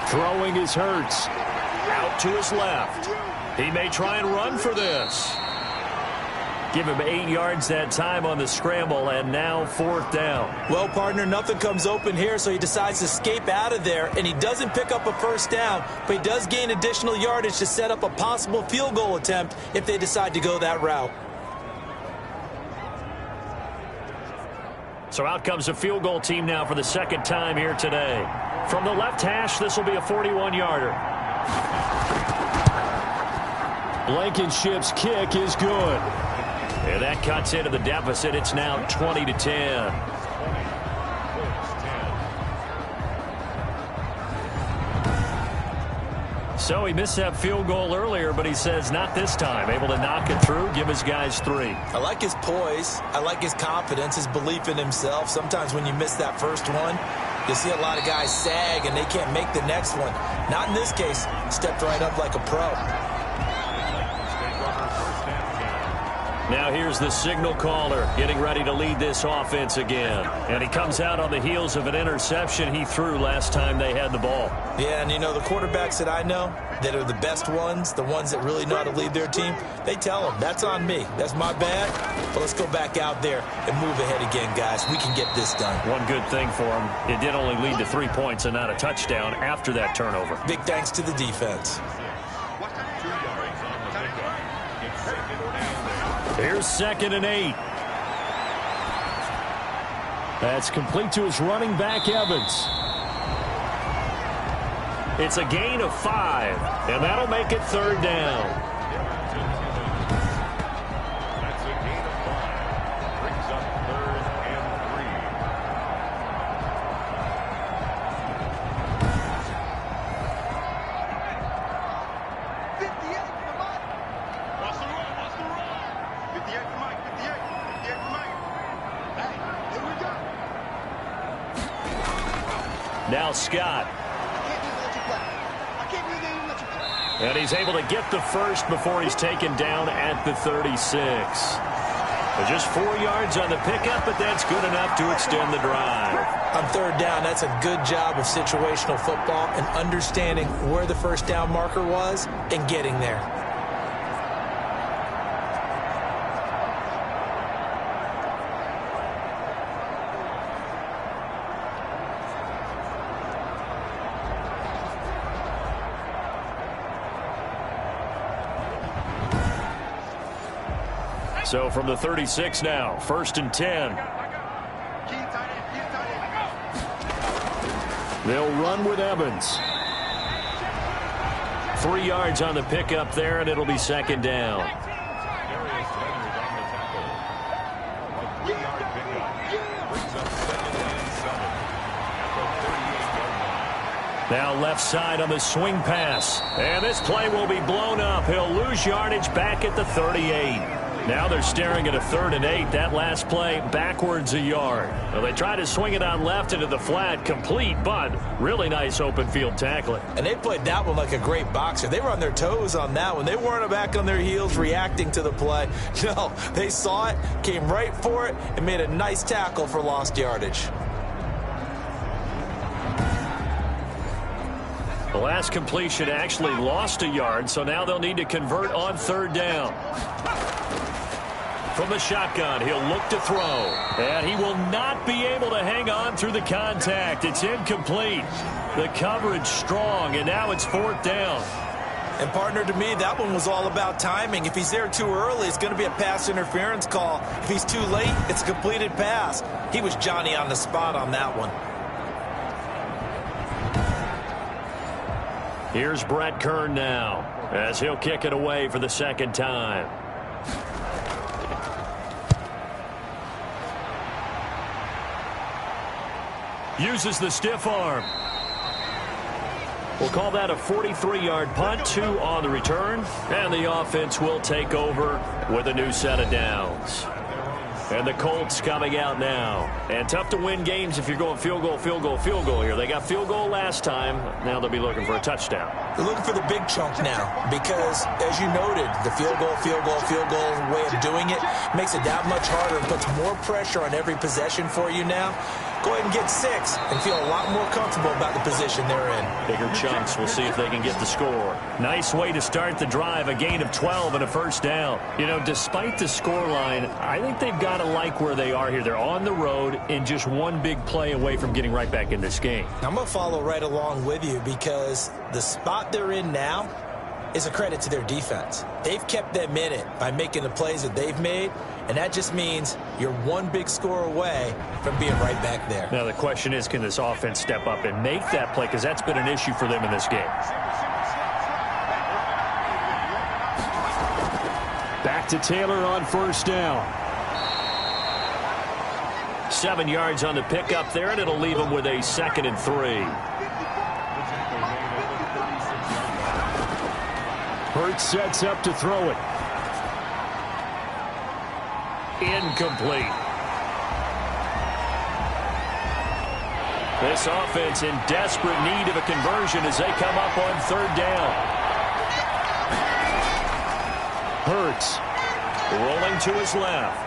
Throwing is Hurts. Out to his left. He may try and run for this. Give him 8 yards that time on the scramble, and now 4th down. Well, partner, nothing comes open here, so he decides to escape out of there, and he doesn't pick up a 1st down, but he does gain additional yardage to set up a possible field goal attempt if they decide to go that route. So out comes a field goal team now for the 2nd time here today. From the left hash, this will be a 41-yarder. Blankenship's kick is good. And that cuts into the deficit. It's now 20-10. So he missed that field goal earlier, but he says not this time. Able to knock it through, give his guys 3. I like his poise. I like his confidence, his belief in himself. Sometimes when you miss that first one, you'll see a lot of guys sag and they can't make the next one. Not in this case. Stepped right up like a pro. Now here's the signal caller getting ready to lead this offense again. And he comes out on the heels of an interception he threw last time they had the ball. Yeah, and you know, the quarterbacks that I know that are the best ones, the ones that really know how to lead their team, they tell them, that's on me. That's my bad. But let's go back out there and move ahead again, guys. We can get this done. One good thing for him, it did only lead to 3 points and not a touchdown after that turnover. Big thanks to the defense. Here's 2nd and 8. That's complete to his running back, Evans. It's a gain of 5, and that'll make it 3rd down. That's a gain of 5. Brings up 3rd and 3. 58, come on. Watch the run, watch the run. 58 for Mike, 58 for Mike. Hey, here we go. Now Scott. And he's able to get the first before he's taken down at the 36. So just 4 yards on the pickup, but that's good enough to extend the drive. On 3rd down, that's a good job of situational football and understanding where the 1st down marker was and getting there. So from the 36 now, 1st and 10. They'll run with Evans. 3 yards on the pickup there, and it'll be 2nd down. Now left side on the swing pass. And this play will be blown up. He'll lose yardage back at the 38. Now they're staring at a 3rd and 8. That last play backwards a yard. Well, they try to swing it on left into the flat, complete, but really nice open field tackling. And they played that one like a great boxer. They were on their toes on that one. They weren't back on their heels reacting to the play. No, they saw it, came right for it, and made a nice tackle for lost yardage. The last completion actually lost a yard, so now they'll need to convert on 3rd down. From the shotgun, he'll look to throw. And he will not be able to hang on through the contact. It's incomplete. The coverage strong, and now it's 4th down. And, partner, to me, that one was all about timing. If he's there too early, it's going to be a pass interference call. If he's too late, it's a completed pass. He was Johnny on the spot on that one. Here's Brett Kern now as he'll kick it away for the 2nd time. Uses the stiff arm. We'll call that a 43-yard punt, 2 on the return, and the offense will take over with a new set of downs. And the Colts coming out now. And tough to win games if you're going field goal, field goal, field goal here. They got field goal last time. Now they'll be looking for a touchdown. They're looking for the big chunk now because, as you noted, the field goal way of doing it makes it that much harder and puts more pressure on every possession for you now. Go ahead and get 6 and feel a lot more comfortable about the position they're in. Bigger chunks. We'll see if they can get the score. Nice way to start the drive. A gain of 12 and a 1st down. You know, despite the scoreline, I think they've got to like where they are here. They're on the road and just one big play away from getting right back in this game. I'm going to follow right along with you because the spot they're in now is a credit to their defense. They've kept them in it by making the plays that they've made, and that just means you're one big score away from being right back there. Now the question is, can this offense step up and make that play? Because that's been an issue for them in this game. Back to Taylor on 1st down. 7 yards on the pickup there, and it'll leave him with a 2nd and 3. Hurts sets up to throw it. Incomplete. This offense in desperate need of a conversion as they come up on 3rd down. Hurts rolling to his left.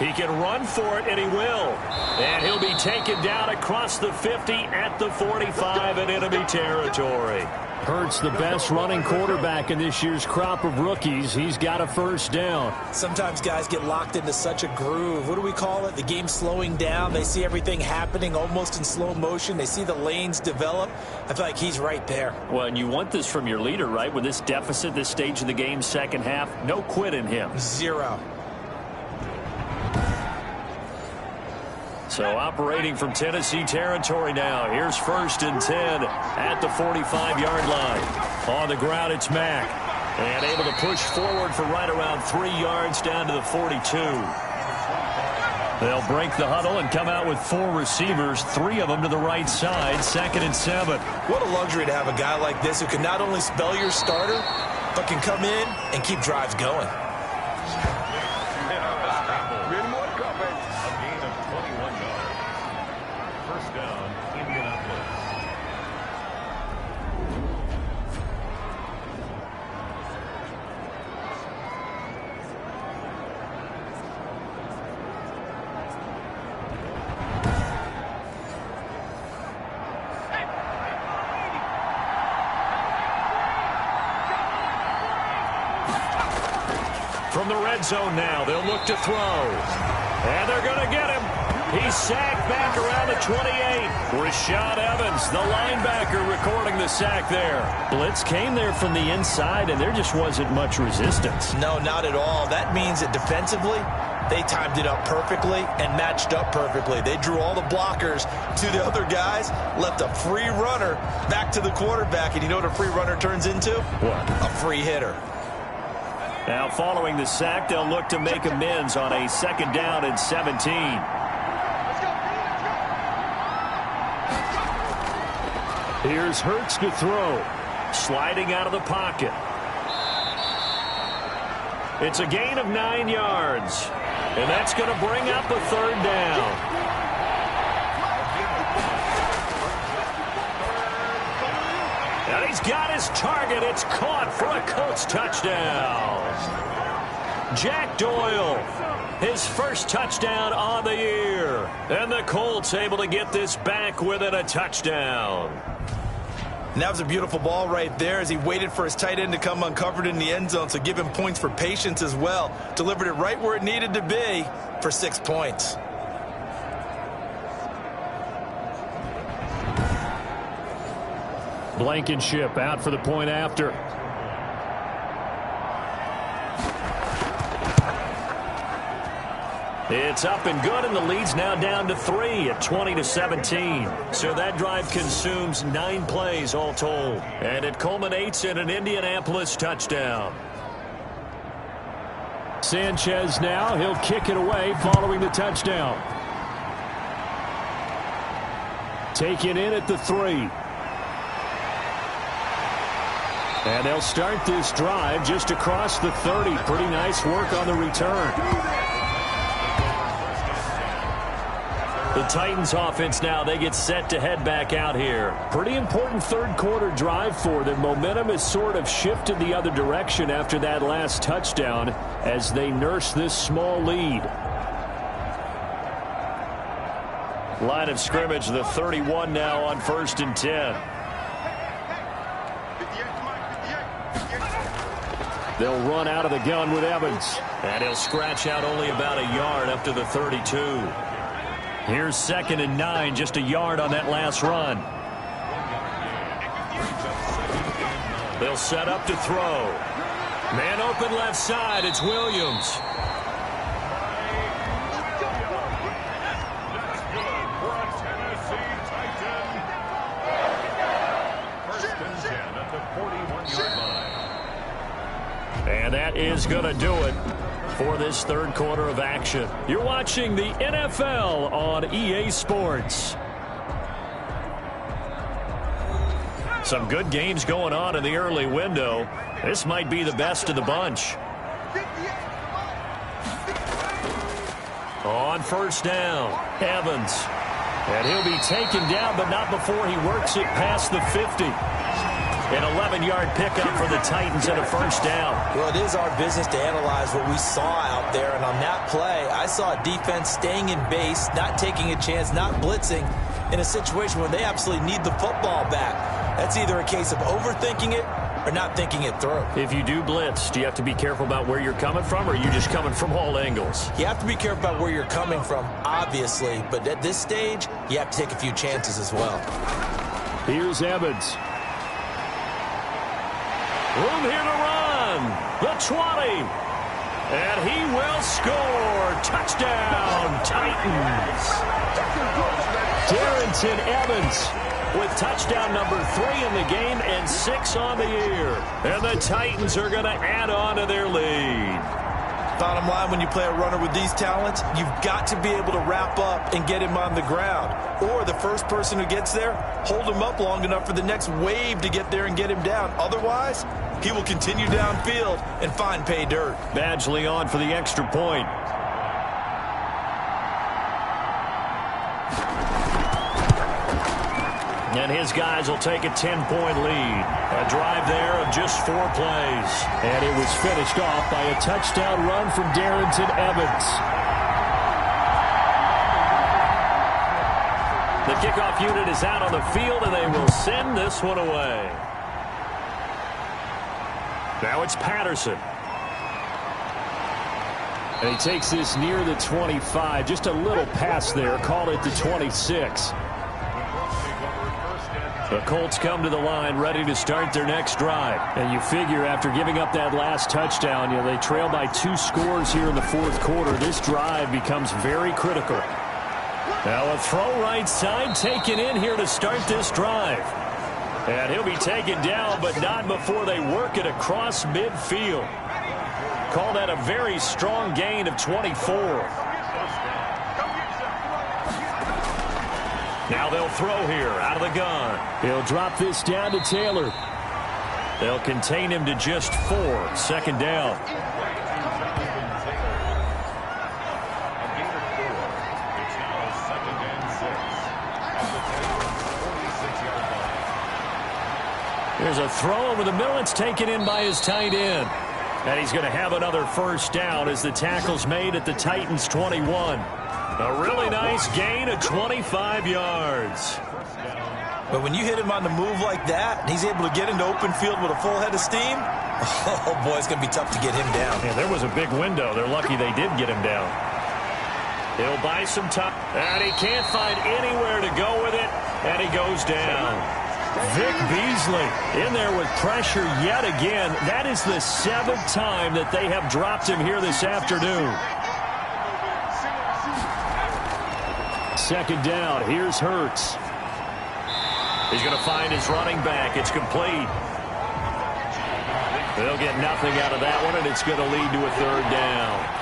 He can run for it, and he will. And he'll be taken down across the 50 at the 45 in enemy territory. Hurts the best running quarterback in this year's crop of rookies. He's got a 1st down. Sometimes guys get locked into such a groove. What do we call it? The game slowing down. They see everything happening almost in slow motion. They see the lanes develop. I feel like he's right there. Well, and you want this from your leader, right? With this deficit, this stage of the game, 2nd half, no quit in him. 0. So operating from Tennessee territory now. Here's 1st and 10 at the 45-yard line. On the ground, it's Mack. And able to push forward for right around 3 yards down to the 42. They'll break the huddle and come out with 4 receivers, 3 of them to the right side, 2nd and 7. What a luxury to have a guy like this who can not only spell your starter, but can come in and keep drives going. From the red zone now, they'll look to throw. And they're going to get him. He's sacked back around the 28. Rashad Evans, the linebacker, recording the sack there. Blitz came there from the inside, and there just wasn't much resistance. No, not at all. That means that defensively, they timed it up perfectly and matched up perfectly. They drew all the blockers to the other guys, left a free runner back to the quarterback, and you know what a free runner turns into? What? A free hitter. Now, following the sack, they'll look to make amends on a 2nd down and 17. Here's Hurts to throw. Sliding out of the pocket. It's a gain of 9 yards. And that's going to bring up a 3rd down. And he's got his target. It's caught for a Colts touchdown. Jack Doyle, his first touchdown on the year. And the Colts able to get this back within a touchdown. And that was a beautiful ball right there as he waited for his tight end to come uncovered in the end zone, so give him points for patience as well. Delivered it right where it needed to be for 6 points. Blankenship out for the point after. It's up and good, and the lead's now down to 3 at 20-17. So that drive consumes 9 plays all told. And it culminates in an Indianapolis touchdown. Sanchez now, he'll kick it away following the touchdown. Taken in at the 3. And they'll start this drive just across the 30. Pretty nice work on the return. The Titans offense now, they get set to head back out here. Pretty important 3rd quarter drive for them. Momentum has sort of shifted the other direction after that last touchdown as they nurse this small lead. Line of scrimmage, the 31 now on 1st and 10. They'll run out of the gun with Evans. And he'll scratch out only about a yard up to the 32. Here's 2nd and 9, just a yard on that last run. They'll set up to throw. Man open left side, it's Williams. And that is going to do it for this 3rd quarter of action. You're watching the NFL on EA Sports. Some good games going on in the early window. This might be the best of the bunch. On 1st down, Evans. And he'll be taken down, but not before he works it past the 50. An 11-yard pickup for the Titans and a 1st down. Well, it is our business to analyze what we saw out there. And on that play, I saw a defense staying in base, not taking a chance, not blitzing in a situation where they absolutely need the football back. That's either a case of overthinking it or not thinking it through. If you do blitz, do you have to be careful about where you're coming from, or are you just coming from all angles? You have to be careful about where you're coming from, obviously. But at this stage, you have to take a few chances as well. Here's Evans. Room here to run. The 20. And he will score. Touchdown, Titans. Darrington Evans with touchdown number 3 in the game and 6 on the year. And the Titans are going to add on to their lead. Bottom line, when you play a runner with these talents, you've got to be able to wrap up and get him on the ground. Or the first person who gets there, hold him up long enough for the next wave to get there and get him down. Otherwise, he will continue downfield and find pay dirt. Badgley on for the extra point. And his guys will take a 10-point lead. A drive there of just 4 plays. And it was finished off by a touchdown run from Darrington Evans. The kickoff unit is out on the field, and they will send this one away. Now it's Patterson. And he takes this near the 25. Just a little pass there. Called it the 26. The Colts come to the line ready to start their next drive. And you figure after giving up that last touchdown, they trail by 2 scores here in the fourth quarter. This drive becomes very critical. Now a throw right side taken in here to start this drive. And he'll be taken down, but not before they work it across midfield. Call that a very strong gain of 24. Now they'll throw here out of the gun. He'll drop this down to Taylor. They'll contain him to just 4. Second down. There's a throw over the middle. It's taken in by his tight end. And he's going to have another first down as the tackle's made at the Titans' 21. A really nice gain of 25 yards. But when you hit him on the move like that, and he's able to get into open field with a full head of steam, oh, boy, it's going to be tough to get him down. Yeah, there was a big window. They're lucky they did get him down. He'll buy some time. And he can't find anywhere to go with it. And he goes down. Vic Beasley in there with pressure yet again. That is the 7th time that they have dropped him here this afternoon. Second down. Here's Hurts. He's going to find his running back. It's complete. They'll get nothing out of that one, and it's going to lead to a third down.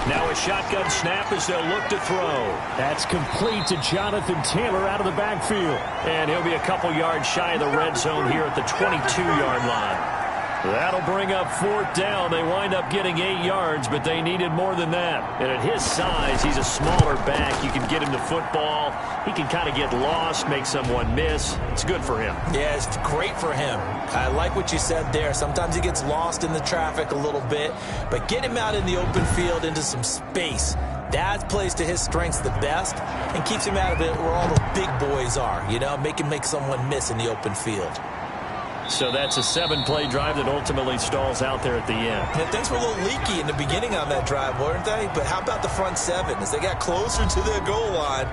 Now a shotgun snap as they'll look to throw. That's complete to Jonathan Taylor out of the backfield. And he'll be a couple yards shy of the red zone here at the 22-yard line. That'll bring up 4th down. They wind up getting 8 yards, but they needed more than that. And at his size, he's a smaller back. You can get him the football. He can kind of get lost, make someone miss. It's good for him. Yeah, it's great for him. I like what you said there. Sometimes he gets lost in the traffic a little bit, but get him out in the open field into some space. That plays to his strengths the best and keeps him out of it where all the big boys are, make him make someone miss in the open field. So that's a 7-play drive that ultimately stalls out there at the end. And things were a little leaky in the beginning on that drive, weren't they? But how about the front 7? As they got closer to their goal line,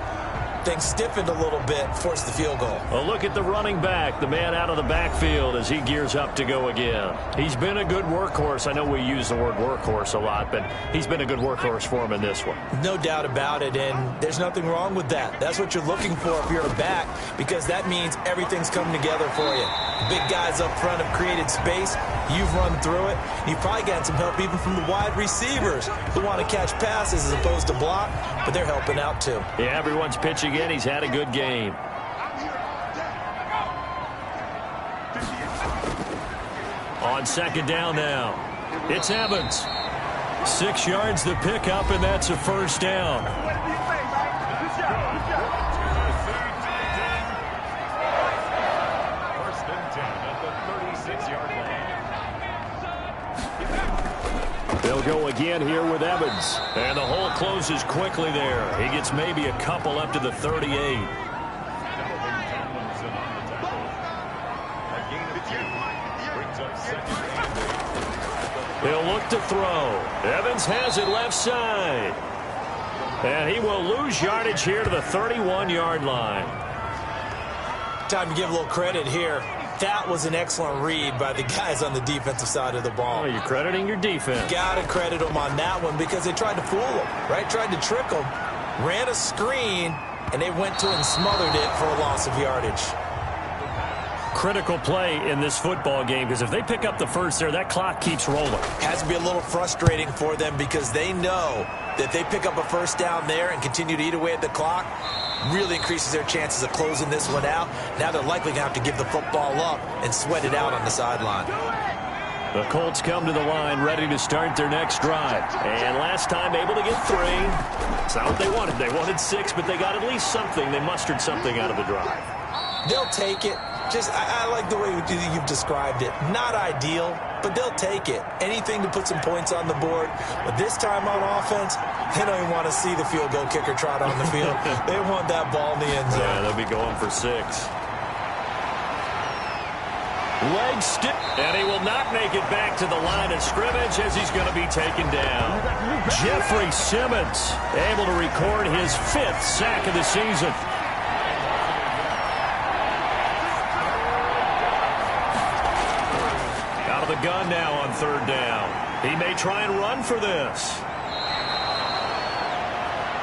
things stiffened a little bit, forced the field goal. Well, look at the running back, the man out of the backfield as he gears up to go again. He's been a good workhorse. I know we use the word workhorse a lot, but he's been a good workhorse for him in this one. No doubt about it, and there's nothing wrong with that. That's what you're looking for if you're a back, because that means everything's coming together for you. Big guys up front have created space. You've run through it. You've probably gotten some help even from the wide receivers who want to catch passes as opposed to block, but they're helping out too. Yeah, everyone's pitching in. He's had a good game. On second down now, it's Evans. 6 yards the pickup, and that's a first down. They'll go again here with Evans. And the hole closes quickly there. He gets maybe a couple up to the 38. He'll look to throw. Evans has it left side. And he will lose yardage here to the 31-yard line. Time to give a little credit here. That was an excellent read by the guys on the defensive side of the ball. Oh, you're crediting your defense. Got to credit them on that one because they tried to fool them, right? Tried to trick them, ran a screen, and they went to it and smothered it for a loss of yardage. Critical play in this football game because if they pick up the first there, that clock keeps rolling. Has to be a little frustrating for them because they know that they pick up a first down there and continue to eat away at the clock, really increases their chances of closing this one out. Now they're likely going to have to give the football up and sweat it out on the sideline. The Colts come to the line ready to start their next drive. And last time able to get 3. It's not what they wanted. They wanted 6, but they got at least something. They mustered something out of the drive. They'll take it. I like the way you've described it. Not ideal, but they'll take it. Anything to put some points on the board. But this time on offense, they don't even want to see the field goal kicker trot on the field. They want that ball in the end zone. Yeah, they'll be going for 6. Leg stick. And he will not make it back to the line of scrimmage as he's going to be taken down. Jeffrey Simmons able to record his 5th sack of the season. Out of the gun now on 3rd down. He may try and run for this.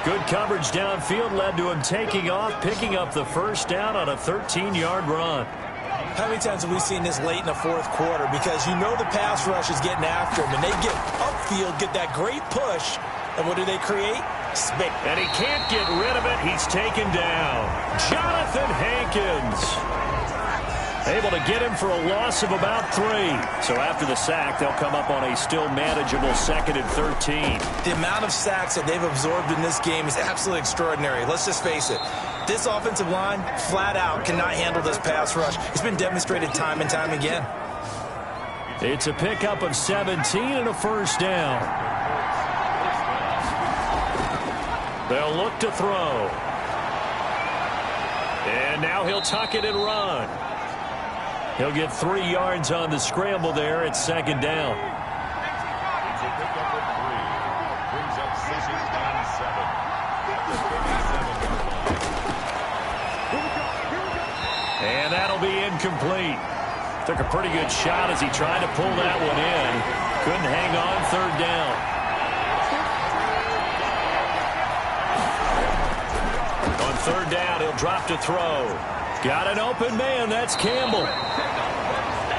Good coverage downfield led to him taking off, picking up the 1st down on a 13-yard run. How many times have we seen this late in the 4th quarter? Because you know the pass rush is getting after him, and they get upfield, get that great push, and what do they create? Spit. And he can't get rid of it. He's taken down. Jonathan Hankins able to get him for a loss of about 3. So after the sack, they'll come up on a still manageable 2nd and 13. The amount of sacks that they've absorbed in this game is absolutely extraordinary. Let's just face it. This offensive line, flat out, cannot handle this pass rush. It's been demonstrated time and time again. It's a pickup of 17 and a 1st down. They'll look to throw. And now he'll tuck it and run. He'll get 3 yards on the scramble there. It's 2nd down. It's a pickup of 3. Brings up 2nd down 7. And that'll be incomplete. Took a pretty good shot as he tried to pull that one in. Couldn't hang on 3rd down. On 3rd down, he'll drop to throw. Got an open man. That's Campbell.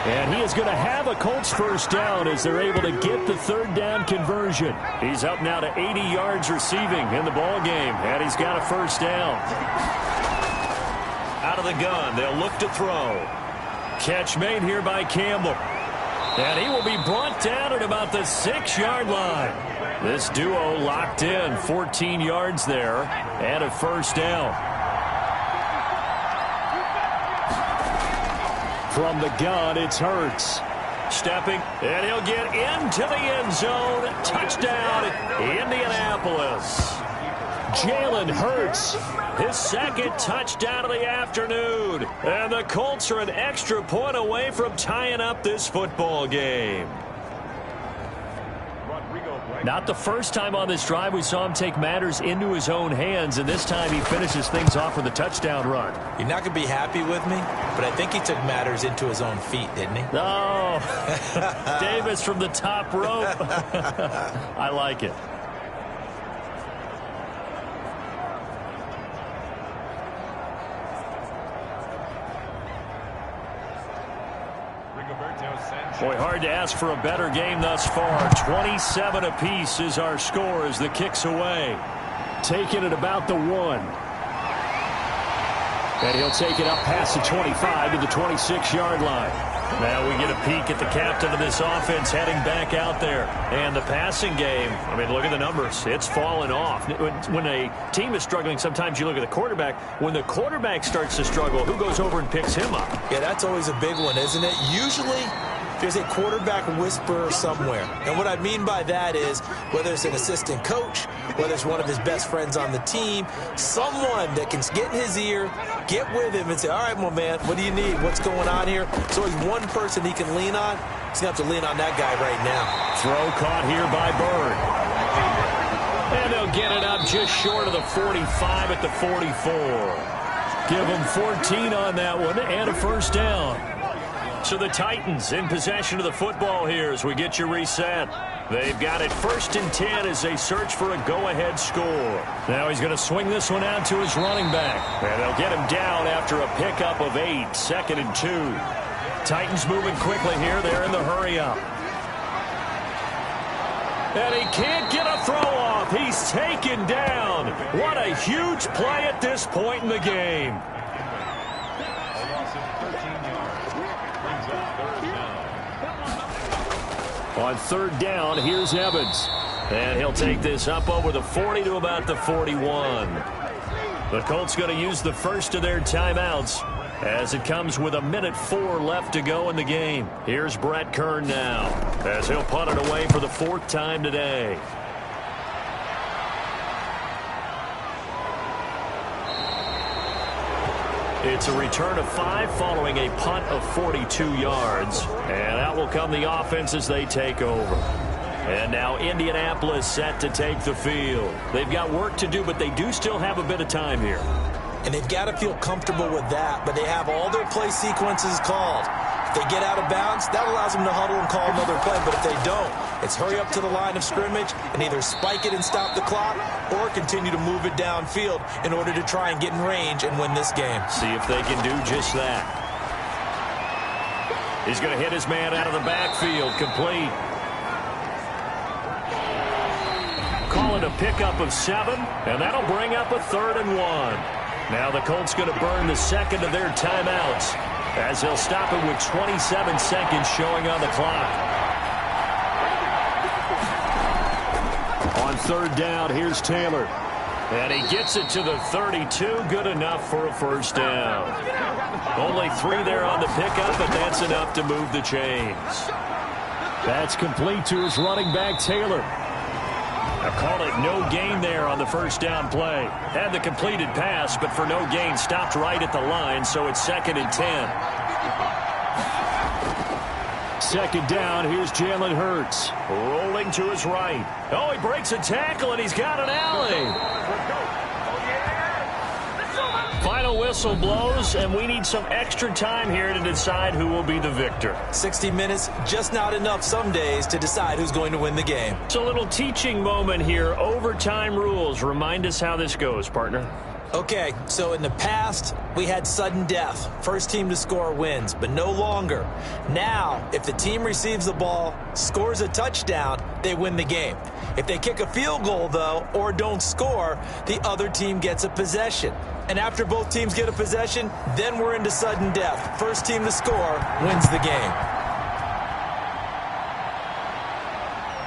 And he is going to have a Colts 1st down as they're able to get the 3rd down conversion. He's up now to 80 yards receiving in the ball game, and he's got a 1st down. Out of the gun, they'll look to throw. Catch made here by Campbell. And he will be brought down at about the 6-yard line. This duo locked in, 14 yards there, and a 1st down. From the gun, it's Hurts. Stepping, and he'll get into the end zone. Touchdown, Indianapolis. Jalen Hurts, his 2nd touchdown of the afternoon. And the Colts are an extra point away from tying up this football game. Not the first time on this drive we saw him take matters into his own hands, and this time he finishes things off with a touchdown run. You're not going to be happy with me, but I think he took matters into his own feet, didn't he? Oh, Davis from the top rope. I like it. Boy, hard to ask for a better game thus far. 27 apiece is our score as the kick's away. Taking it about the 1. And he'll take it up past the 25 to the 26-yard line. Now we get a peek at the captain of this offense heading back out there. And the passing game, I mean, look at the numbers. It's fallen off. When a team is struggling, sometimes you look at the quarterback. When the quarterback starts to struggle, who goes over and picks him up? Yeah, that's always a big one, isn't it? Usually there's a quarterback whisperer somewhere. And what I mean by that is whether it's an assistant coach, whether it's one of his best friends on the team, someone that can get in his ear, get with him and say, all right, my man, what do you need? What's going on here? So he's one person he can lean on. He's going to have to lean on that guy right now. Throw caught here by Bird. And they'll get it up just short of the 45 at the 44. Give him 14 on that one and a 1st down. So the Titans in possession of the football here as we get you reset. They've got it 1st and 10 as they search for a go-ahead score. Now he's going to swing this one out to his running back. And they'll get him down after a pickup of 8, 2nd and 2. Titans moving quickly here. They're in the hurry-up. And he can't get a throw off. He's taken down. What a huge play at this point in the game. On 3rd down, here's Evans. And he'll take this up over the 40 to about the 41. The Colts going to use the first of their timeouts as it comes with 1:04 left to go in the game. Here's Brett Kern now as he'll punt it away for the 4th time today. It's a return of 5 following a punt of 42 yards. And out will come the offense as they take over. And now Indianapolis set to take the field. They've got work to do, but they do still have a bit of time here. And they've got to feel comfortable with that, but they have all their play sequences called. If they get out of bounds, that allows them to huddle and call another play. But if they don't, it's hurry up to the line of scrimmage and either spike it and stop the clock or continue to move it downfield in order to try and get in range and win this game. See if they can do just that. He's going to hit his man out of the backfield, complete. Call it a pickup of 7, and that'll bring up a 3rd and 1. Now the Colts going to burn the second of their timeouts as they'll stop it with 27 seconds showing on the clock. On 3rd down, here's Taylor. And he gets it to the 32, good enough for a 1st down. Only 3 there on the pickup, but that's enough to move the chains. That's complete to his running back, Taylor. I call it no gain there on the 1st down play. Had the completed pass, but for no gain, stopped right at the line, so it's 2nd and 10. 2nd down, here's Jalen Hurts. Rolling to his right. Oh, he breaks a tackle, and he's got an alley. Final whistle blows, and we need some extra time here to decide who will be the victor. 60 minutes, just not enough some days to decide who's going to win the game. It's a little teaching moment here. Overtime rules. Remind us how this goes, partner. Okay, so in the past, we had sudden death. First team to score wins, but no longer. Now, if the team receives the ball, scores a touchdown, they win the game. If they kick a field goal, though, or don't score, the other team gets a possession. And after both teams get a possession, then we're into sudden death. First team to score wins the game.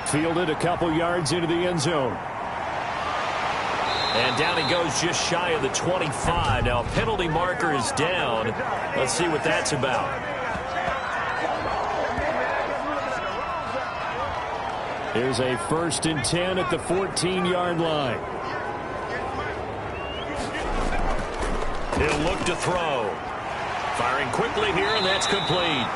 Fielded a couple yards into the end zone. And down he goes just shy of the 25. Now, penalty marker is down. Let's see what that's about. Here's a 1st and 10 at the 14-yard line. He'll look to throw. Firing quickly here, and that's complete.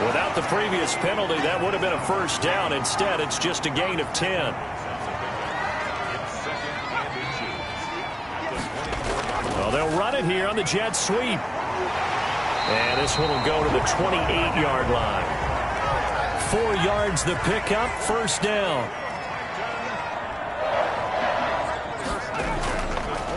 Without the previous penalty, that would have been a 1st down. Instead, it's just a gain of 10. Well, they'll run it here on the jet sweep. And this one will go to the 28-yard line. 4 yards the pickup, 1st down.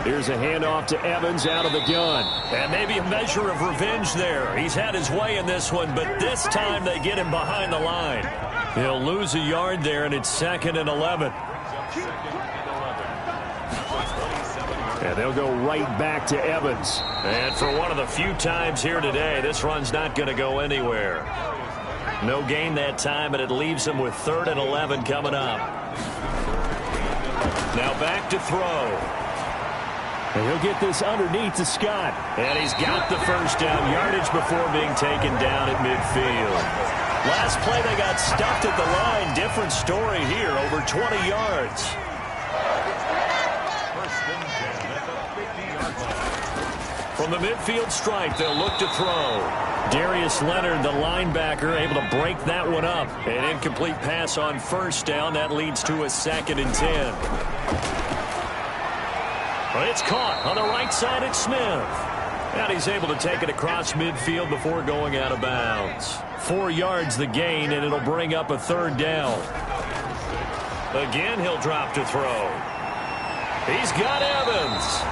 Here's a handoff to Evans out of the gun. And maybe a measure of revenge there. He's had his way in this one, but this time they get him behind the line. He'll lose a yard there, and it's 2nd and 11. And they'll go right back to Evans. And for one of the few times here today, this run's not going to go anywhere. No gain that time, and it leaves them with 3rd and 11 coming up. Now back to throw. And he'll get this underneath to Scott. And he's got the 1st down yardage before being taken down at midfield. Last play, they got stuffed at the line. Different story here, over 20 yards. From the midfield stripe, they'll look to throw. Darius Leonard, the linebacker, able to break that one up. An incomplete pass on 1st down. That leads to a 2nd and 10. But it's caught on the right side at Smith. And he's able to take it across midfield before going out of bounds. 4 yards the gain, and it'll bring up a 3rd down. Again, he'll drop to throw. He's got Evans.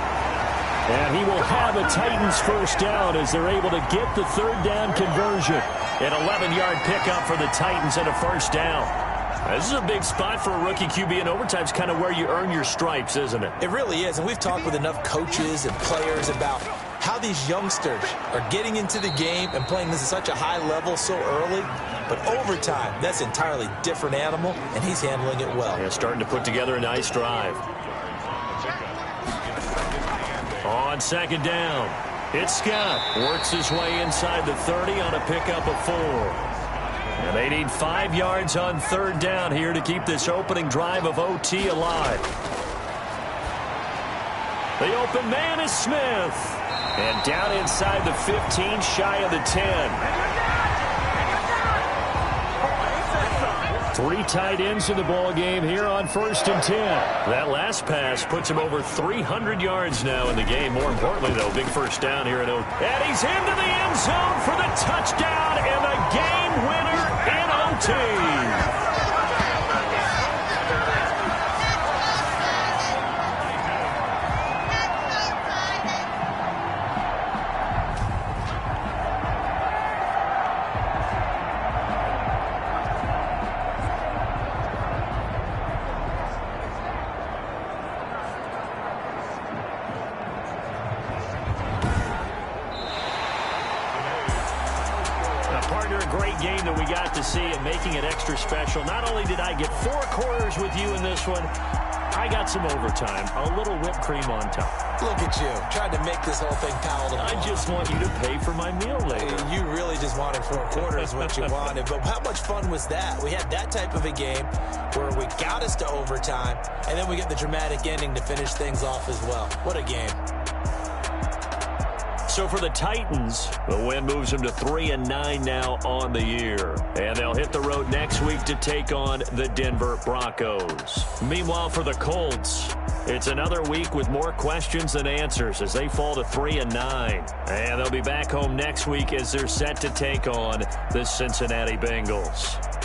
And he will have a Titans 1st down as they're able to get the 3rd down conversion. An 11-yard pickup for the Titans and a 1st down. This is a big spot for a rookie QB, and overtime's kind of where you earn your stripes, isn't it? It really is, and we've talked with enough coaches and players about how these youngsters are getting into the game and playing this at such a high level so early. But overtime, that's an entirely different animal, and he's handling it well. Yeah, starting to put together a nice drive. On 2nd down, it's Scott. Works his way inside the 30 on a pickup of 4. And they need 5 yards on 3rd down here to keep this opening drive of OT alive. The open man is Smith. And down inside the 15, shy of the 10. 3 tight ends in the ball game here on 1st and 10. That last pass puts him over 300 yards now in the game. More importantly, though, big first down here at OT. And he's into the end zone for the touchdown and the game winner in OT. Game that we got to see and making it extra special. Not only did I get 4 quarters with you in this one, I got some overtime, a little whipped cream on top. Look at you, trying to make this whole thing palatable. I just want you to pay for my meal later. You really just wanted 4 quarters, what you wanted. But how much fun was that? We had that type of a game where we got us to overtime, and then we get the dramatic ending to finish things off as well. What a game. So for the Titans, the win moves them to 3-9 now on the year. And they'll hit the road next week to take on the Denver Broncos. Meanwhile, for the Colts, it's another week with more questions than answers as they fall to 3-9. And they'll be back home next week as they're set to take on the Cincinnati Bengals.